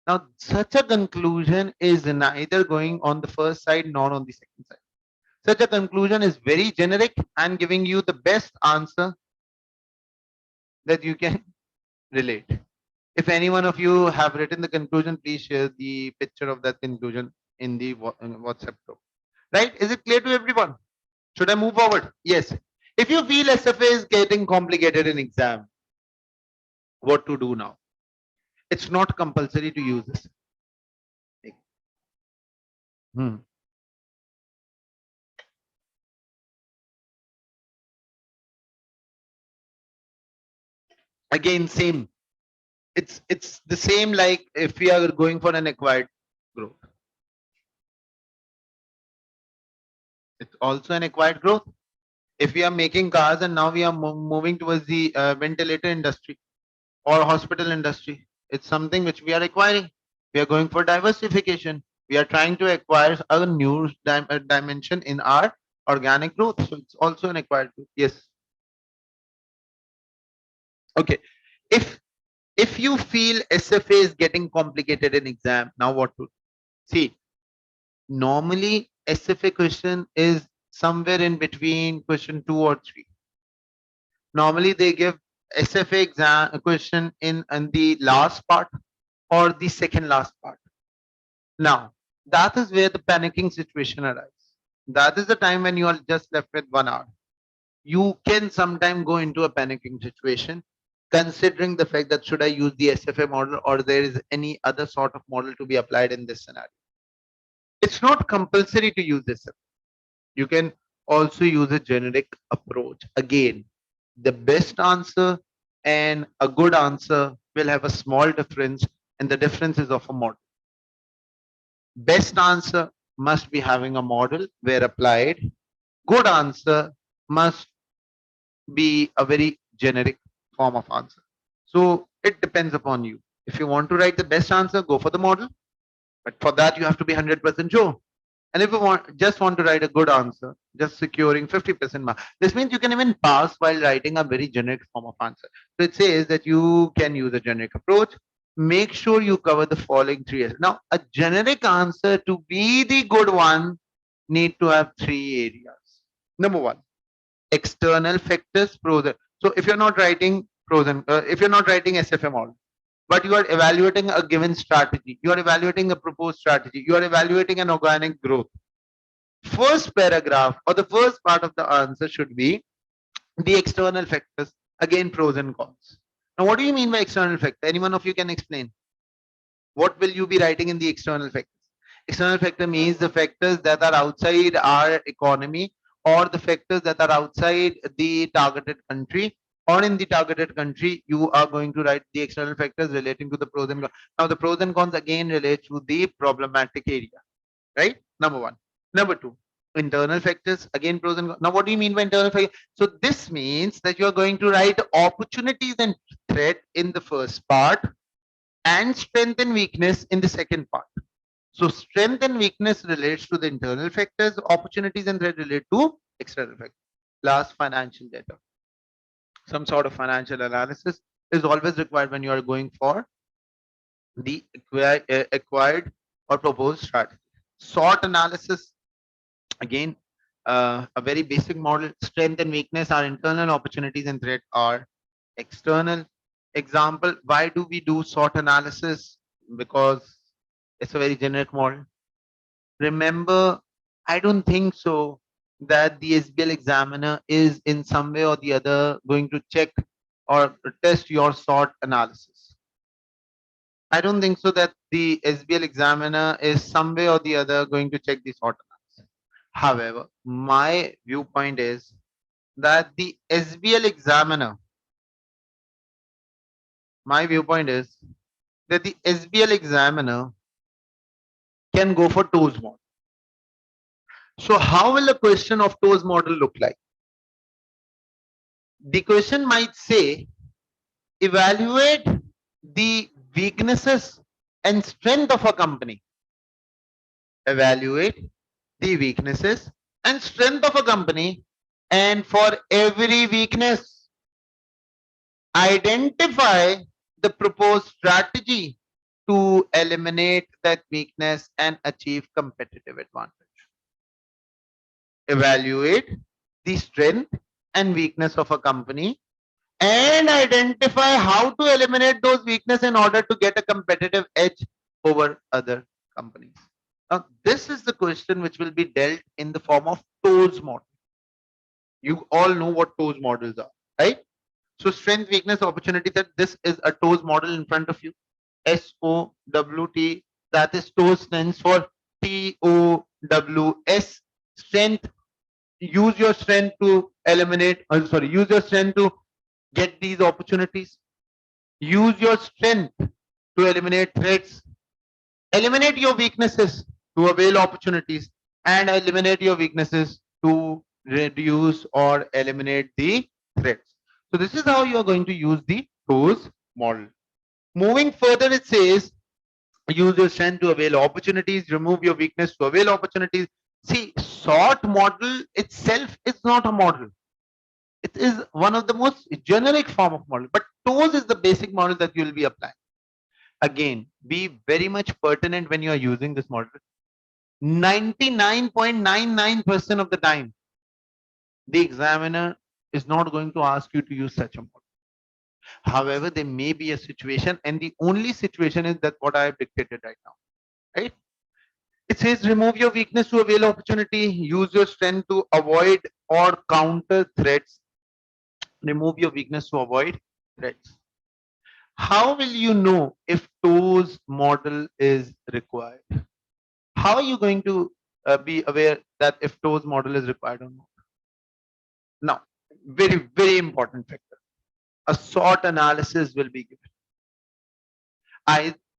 Now, such a conclusion is neither going on the first side nor on the second side. Such a conclusion is very generic and giving you the best answer that you can relate. If any one of you have written the conclusion, please share the picture of that conclusion in the WhatsApp group. Right? Is it clear to everyone? Should I move forward? Yes. If you feel SFA is getting complicated in exam, what to do now? It's not compulsory to use this. Again, same. It's the same like if we are going for an acquired growth. It's also an acquired growth. If we are making cars and now we are moving towards the ventilator industry or hospital industry, it's something which we are acquiring. We are going for diversification. We are trying to acquire a new dimension in our organic growth. So it's also an acquired growth. Yes. Okay. If you feel SFA is getting complicated in exam, now what to see? Normally, SFA question is somewhere in between question 2 or 3. Normally, they give SFA exam question in the last part or the second last part. Now, that is where the panicking situation arises. That is the time when you are just left with 1 hour. You can sometime go into a panicking situation, considering the fact that should I use the SFA model or there is any other sort of model to be applied in this scenario. It's not compulsory to use this. You can also use a generic approach. Again, the best answer and a good answer will have a small difference, and the difference is of a model. Best answer must be having a model where applied. Good answer must be a very generic form of answer. So it depends upon you. If you want to write the best answer, go for the model. But for that, you have to be 100% sure. And if you just want to write a good answer, just securing 50% mark. This means you can even pass while writing a very generic form of answer. So it says that you can use a generic approach. Make sure you cover the following 3 areas. Now, a generic answer to be the good one need to have 3 areas. Number 1, external factors, pros. So if you're not writing pros and if you're not writing SFA model, but you are evaluating a given strategy, you are evaluating a proposed strategy, you are evaluating an organic growth. First paragraph or the first part of the answer should be the external factors, again pros and cons. Now, what do you mean by external factor? Any one of you can explain? What will you be writing in the external factors? External factor means the factors that are outside our economy or the factors that are outside the targeted country, or in the targeted country, you are going to write the external factors relating to the pros and cons. Now, the pros and cons again relate to the problematic area, right? Number 1. Number 2, internal factors, again pros and cons. Now what do you mean by internal factors? So this means that you're going to write opportunities and threat in the first part and strength and weakness in the second part. So strength and weakness relates to the internal factors, opportunities and threat relate to external factors. Last, financial data. Some sort of financial analysis is always required when you are going for the acquired or proposed strategy. SWOT analysis, again, a very basic model. Strength and weakness are internal, opportunities and threat are external. Example, why do we do SWOT analysis? Because it's a very generic model. Remember, I don't think so that the SBL examiner is in some way or the other going to check or test your SWOT analysis. I don't think so that the SBL examiner is some way or the other going to check the SWOT analysis. However, my viewpoint is that the SBL examiner, my viewpoint is that the SBL examiner can go for TOES model. So how will a question of TOES model look like? The question might say, evaluate the weaknesses and strength of a company. Evaluate the weaknesses and strength of a company, and for every weakness, identify the proposed strategy to eliminate that weakness and achieve competitive advantage. Evaluate the strength and weakness of a company and identify how to eliminate those weaknesses in order to get a competitive edge over other companies. Now, this is the question which will be dealt in the form of TOES model. You all know what TOES models are, right? So strength, weakness, opportunity set. This is a TOES model in front of you. SOWT. That is TOES stands for TOWS. Strength. Use your strength to eliminate. Use your strength to get these opportunities. Use your strength to eliminate threats. Eliminate your weaknesses to avail opportunities, and eliminate your weaknesses to reduce or eliminate the threats. So this is how you are going to use the TOES model. Moving further, it says use your strength to avail opportunities, remove your weakness to avail opportunities. See, SWOT model itself is not a model. It is one of the most generic form of model, but TOES is the basic model that you will be applying. Again, be very much pertinent when you are using this model. 99.99% of the time, the examiner is not going to ask you to use such a model. However, there may be a situation, and the only situation is that what I have dictated right now, right? It says remove your weakness to avail opportunity, use your strength to avoid or counter threats. Remove your weakness to avoid threats. How will you know if TOES model is required? How are you going to be aware that if TOES model is required or not? Now, very important factor. A SWOT analysis will be given.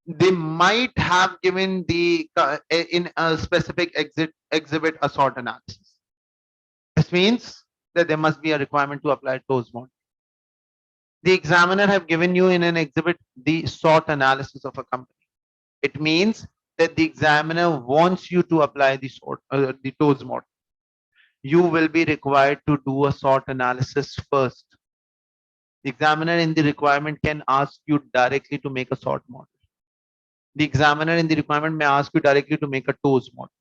They might have given the in a specific exhibit a SWOT analysis. This means that there must be a requirement to apply TOES model. The examiner have given you in an exhibit the SWOT analysis of a company. It means that the examiner wants you to apply the TOES model. You will be required to do a SWOT analysis first. The examiner in the requirement can ask you directly to make a SWOT model. The examiner in the requirement may ask you directly to make a TOES model.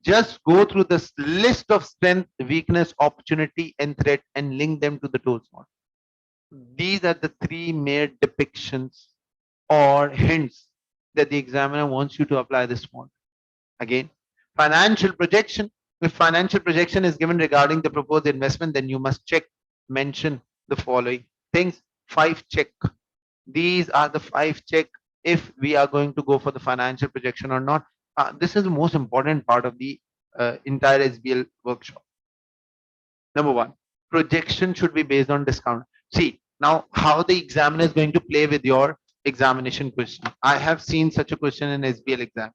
Just go through this list of strength, weakness, opportunity, and threat and link them to the TOES model. These are the three mere depictions or hints that the examiner wants you to apply this model. Again, financial projection. If financial projection is given regarding the proposed investment, then you must mention the following things. 5 check. These are the 5 check if we are going to go for the financial projection or not. This is the most important part of the entire SBL workshop. Number 1, projection should be based on discount. See, now how the examiner is going to play with your examination question. I have seen such a question in SBL exam.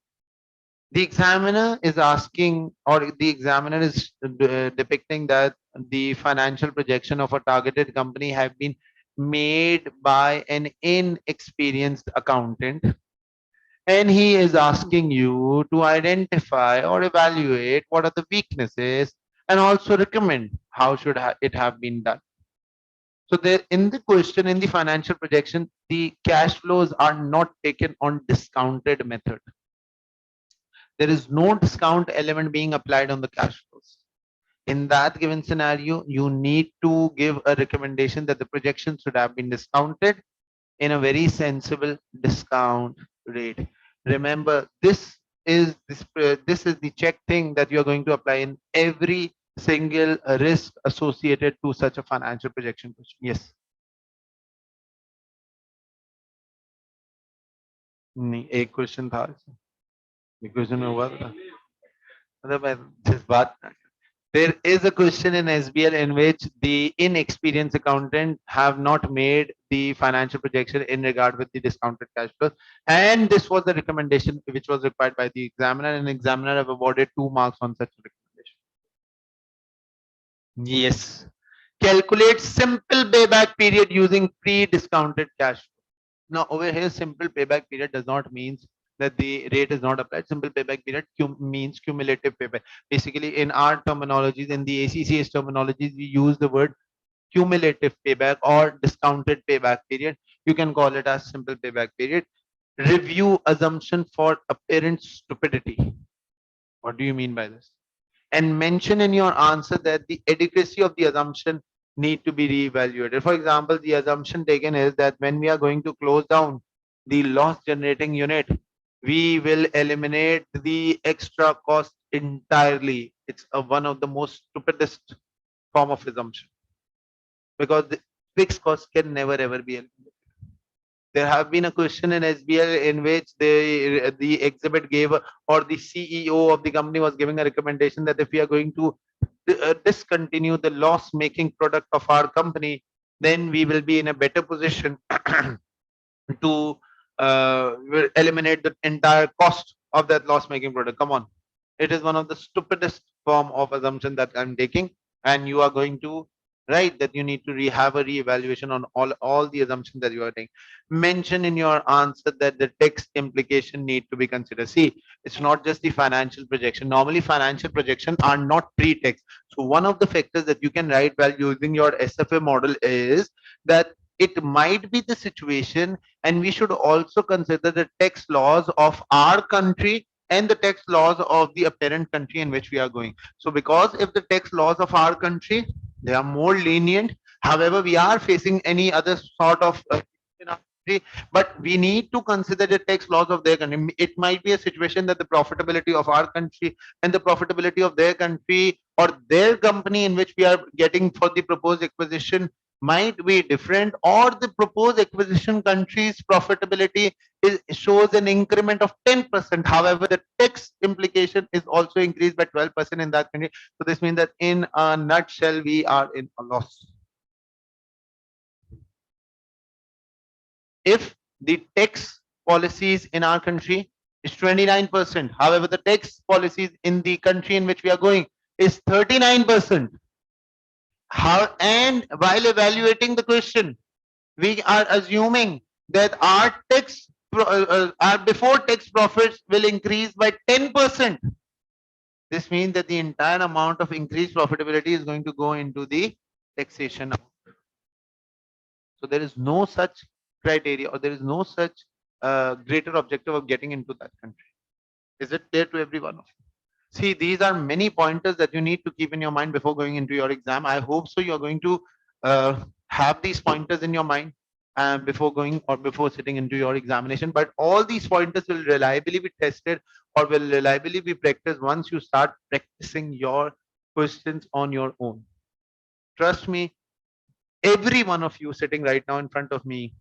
The examiner is asking, or the examiner is depicting that the financial projection of a targeted company have been made by an inexperienced accountant, and he is asking you to identify or evaluate what are the weaknesses and also recommend how should it have been done. So there in the question, in the financial projection, the cash flows are not taken on discounted method. There is no discount element being applied on the cash flows. In that given scenario, you need to give a recommendation that the projection should have been discounted in a very sensible discount rate. Remember, this is the check thing that you're going to apply in every single risk associated to such a financial projection question. Yes. नहीं एक question था एक question में हुआ था मतलब मैं जिस बात there is a question in SBL in which the inexperienced accountant have not made the financial projection in regard with the discounted cash flows, and this was the recommendation which was required by the examiner, and examiner have awarded 2 marks on such recommendation. Yes. Calculate simple payback period using pre-discounted cash. Now over here, simple payback period does not means that the rate is not applied. Simple payback period means cumulative payback. Basically, in our terminologies, in the ACCS terminologies, we use the word cumulative payback or discounted payback period. You can call it as simple payback period. Review assumption for apparent stupidity. What do you mean by this? And mention in your answer that the adequacy of the assumption need to be reevaluated. For example, the assumption taken is that when we are going to close down the loss generating unit, we will eliminate the extra cost entirely. It's one of the most stupidest form of assumption because the fixed cost can never ever be eliminated. There have been a question in SBL in which the exhibit gave or the CEO of the company was giving a recommendation that if we are going to discontinue the loss making product of our company, then we will be in a better position to eliminate the entire cost of that loss making product. Come on, it is one of the stupidest form of assumption that I'm taking, and you are going to right that you need to have a re-evaluation on all the assumptions that you are taking. Mention in your answer that the text implication need to be considered. See, it's not just the financial projection. Normally financial projection are not pre-text. So one of the factors that you can write while using your SFA model is that it might be the situation, and we should also consider the tax laws of our country and the tax laws of the apparent country in which we are going. So because if the tax laws of our country, they are more lenient, however we are facing any other sort of in our country, but we need to consider the tax laws of their country. It might be a situation that the profitability of our country and the profitability of their country or their company in which we are getting for the proposed acquisition might be different, or the proposed acquisition country's profitability shows an increment of 10%. However, the tax implication is also increased by 12% in that country. So this means that in a nutshell, we are in a loss. If the tax policies in our country is 29%, however, the tax policies in the country in which we are going is 39%. How, and while evaluating the question, we are assuming that our our before tax profits will increase by 10%. This means that the entire amount of increased profitability is going to go into the taxation. So there is no such criteria, or there is no such greater objective of getting into that country. Is it clear to everyone of you? See, these are many pointers that you need to keep in your mind before going into your exam. I hope so you're going to have these pointers in your mind before going or before sitting into your examination. But all these pointers will reliably be tested or will reliably be practiced once you start practicing your questions on your own. Trust me, every one of you sitting right now in front of me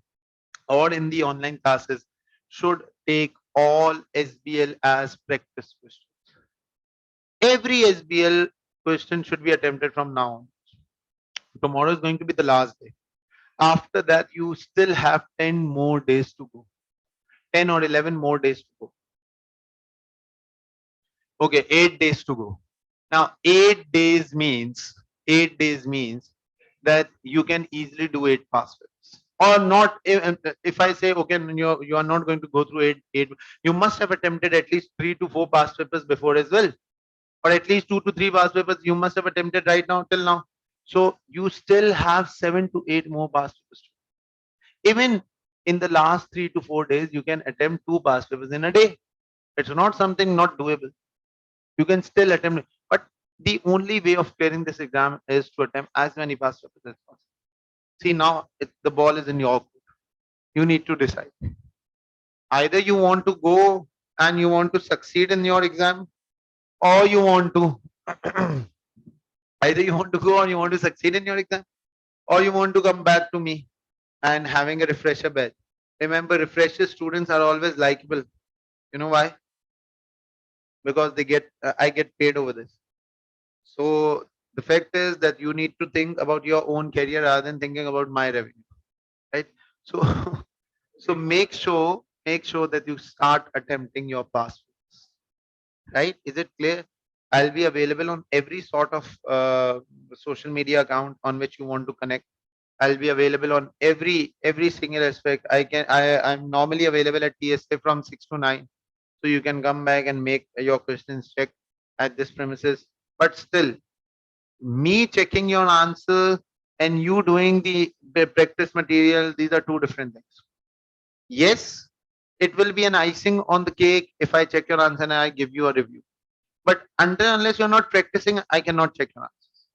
or in the online classes should take all SBL as practice questions. Every SBL question should be attempted from now on. Tomorrow is going to be the last day. After that, you still have 10 more days to go. 10 or 11 more days to go. Okay, 8 days to go. Now, 8 days means that you can easily do 8 past papers. Or not. If I say, okay, you are not going to go through eight, you must have attempted at least 3 to 4 past papers before as well, or at least 2 to 3 past papers you must have attempted right now till now. So you still have 7 to 8 more past papers. Even in the last 3 to 4 days, you can attempt 2 past papers in a day. It's not something not doable. You can still attempt, but the only way of clearing this exam is to attempt as many past papers as possible. See, now the ball is in your court. You need to decide. Either you want to go and you want to succeed in your exam, or you want to either you want to go or you want to succeed in your exam, or you want to come back to me and having a refresher batch. Remember, refresher students are always likable. You know why? Because I get paid over this. So the fact is that you need to think about your own career rather than thinking about my revenue, right? So so make sure that you start attempting your past, right? Is it clear? I'll be available on every sort of social media account on which you want to connect. I'll be available on every single aspect. I'm normally available at TSA from 6 to 9, so you can come back and make your questions check at this premises. But still, me checking your answer and you doing the practice material, these are two different things. Yes, it will be an icing on the cake if I check your answer and I give you a review. But until unless you're not practicing, I cannot check your answers.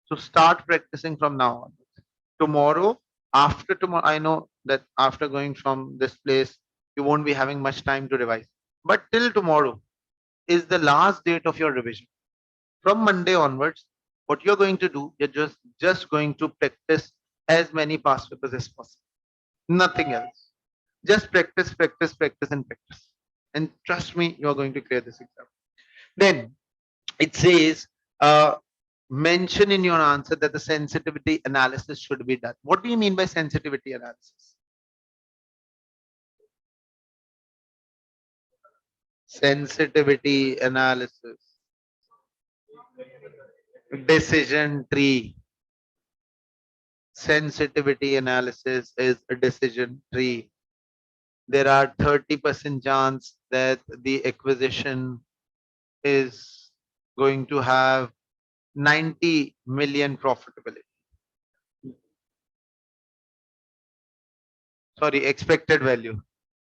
So start practicing from now on. Tomorrow, after tomorrow, I know that after going from this place, you won't be having much time to revise. But till tomorrow is the last date of your revision. From Monday onwards, what you're going to do, you're just going to practice as many past papers as possible. Nothing else. Just practice, practice, practice, and practice. And trust me, you're going to clear this exam. Then it says, mention in your answer that the sensitivity analysis should be done. What do you mean by sensitivity analysis? Sensitivity analysis. Decision tree. Sensitivity analysis is a decision tree. There are 30% chance that the acquisition is going to have 90 million profitability. Sorry, expected value.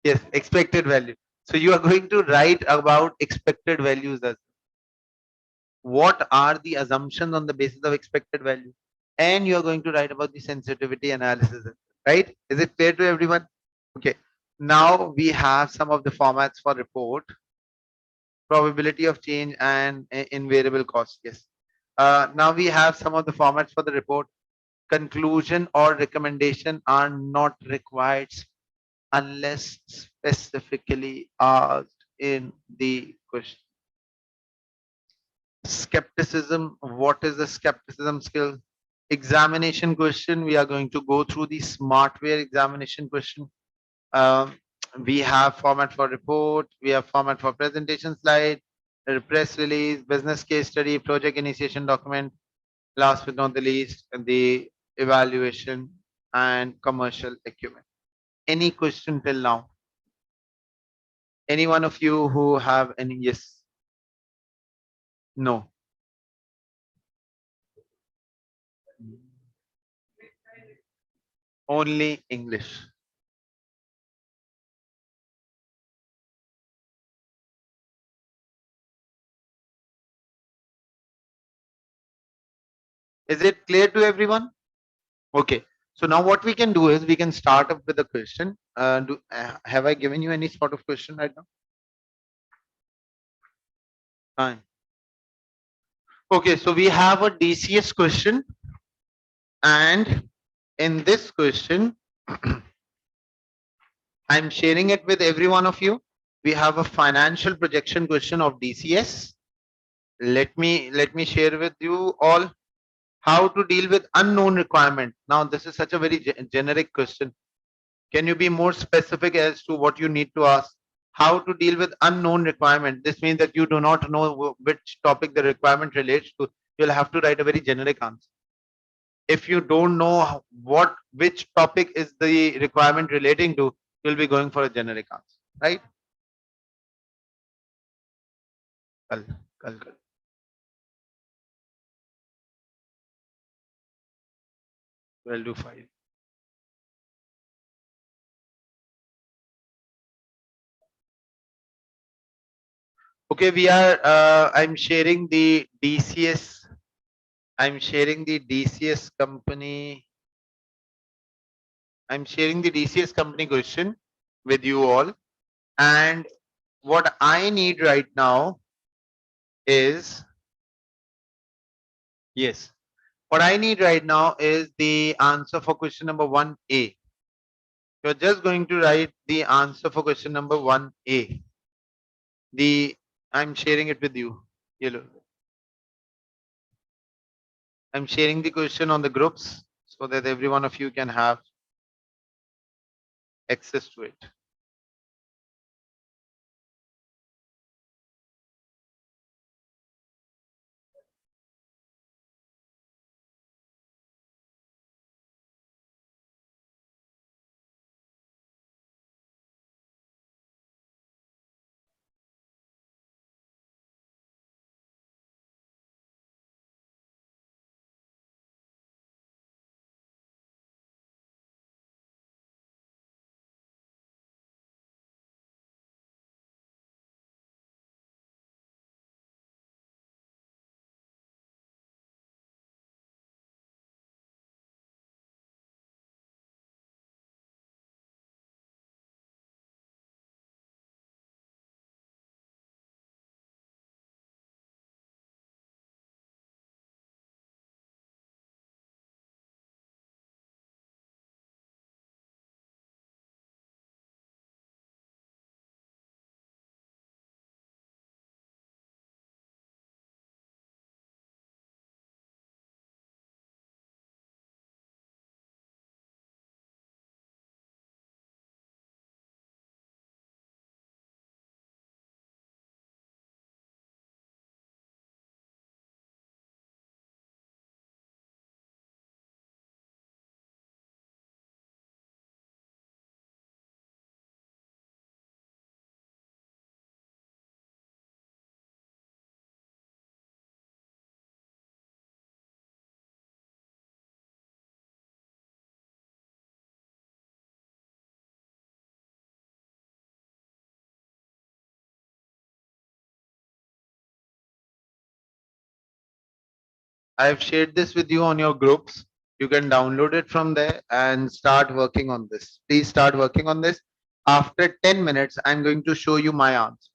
Yes, expected value. So you are going to write about expected values as what are the assumptions on the basis of expected value, and you are going to write about the sensitivity analysis, right? Is it clear to everyone? Okay. Now we have some of the formats for report: probability of change and invariable cost. Yes. Now we have some of the formats for the report. Conclusion or recommendation are not required unless specifically asked in the question. Skepticism. What is the skepticism skill? Examination question. We are going to go through the smartware examination question. Um, we have format for report. We have format for presentation slide, press release, business case study, project initiation document. Last but not the least, the evaluation and commercial acumen. Any question till now? Any one of you who have any? Yes. No. Only English. Is it clear to everyone? Okay. So now what we can do is we can start up with a question. Have I given you any sort of question right now? Fine. Okay. So we have a DCS question, and in this question, I'm sharing it with every one of you. We have a financial projection question of DCS. Let me share with you all how to deal with unknown requirement. Now this is such a very generic question. Can you be more specific as to what you need to ask? how to deal with unknown requirement. This means that you do not know which topic the requirement relates to. You'll have to write a very generic answer. If you don't know what which topic is the requirement relating to, you'll be going for a generic answer, right? Kal, kal. We'll do 5. Okay, we are. I'm sharing the DCS. I'm sharing the DCS company. I'm sharing the DCS company question with you all. And what I need right now is, yes, what I need right now is the answer for question number 1A. You're just going to write the answer for question number 1A. I'm sharing it with you. Yellow. I'm sharing the question on the groups so that every one of you can have access to it. I have shared this with you on your groups. You can download it from there and start working on this. Please start working on this. After 10 minutes, I'm going to show you my answer.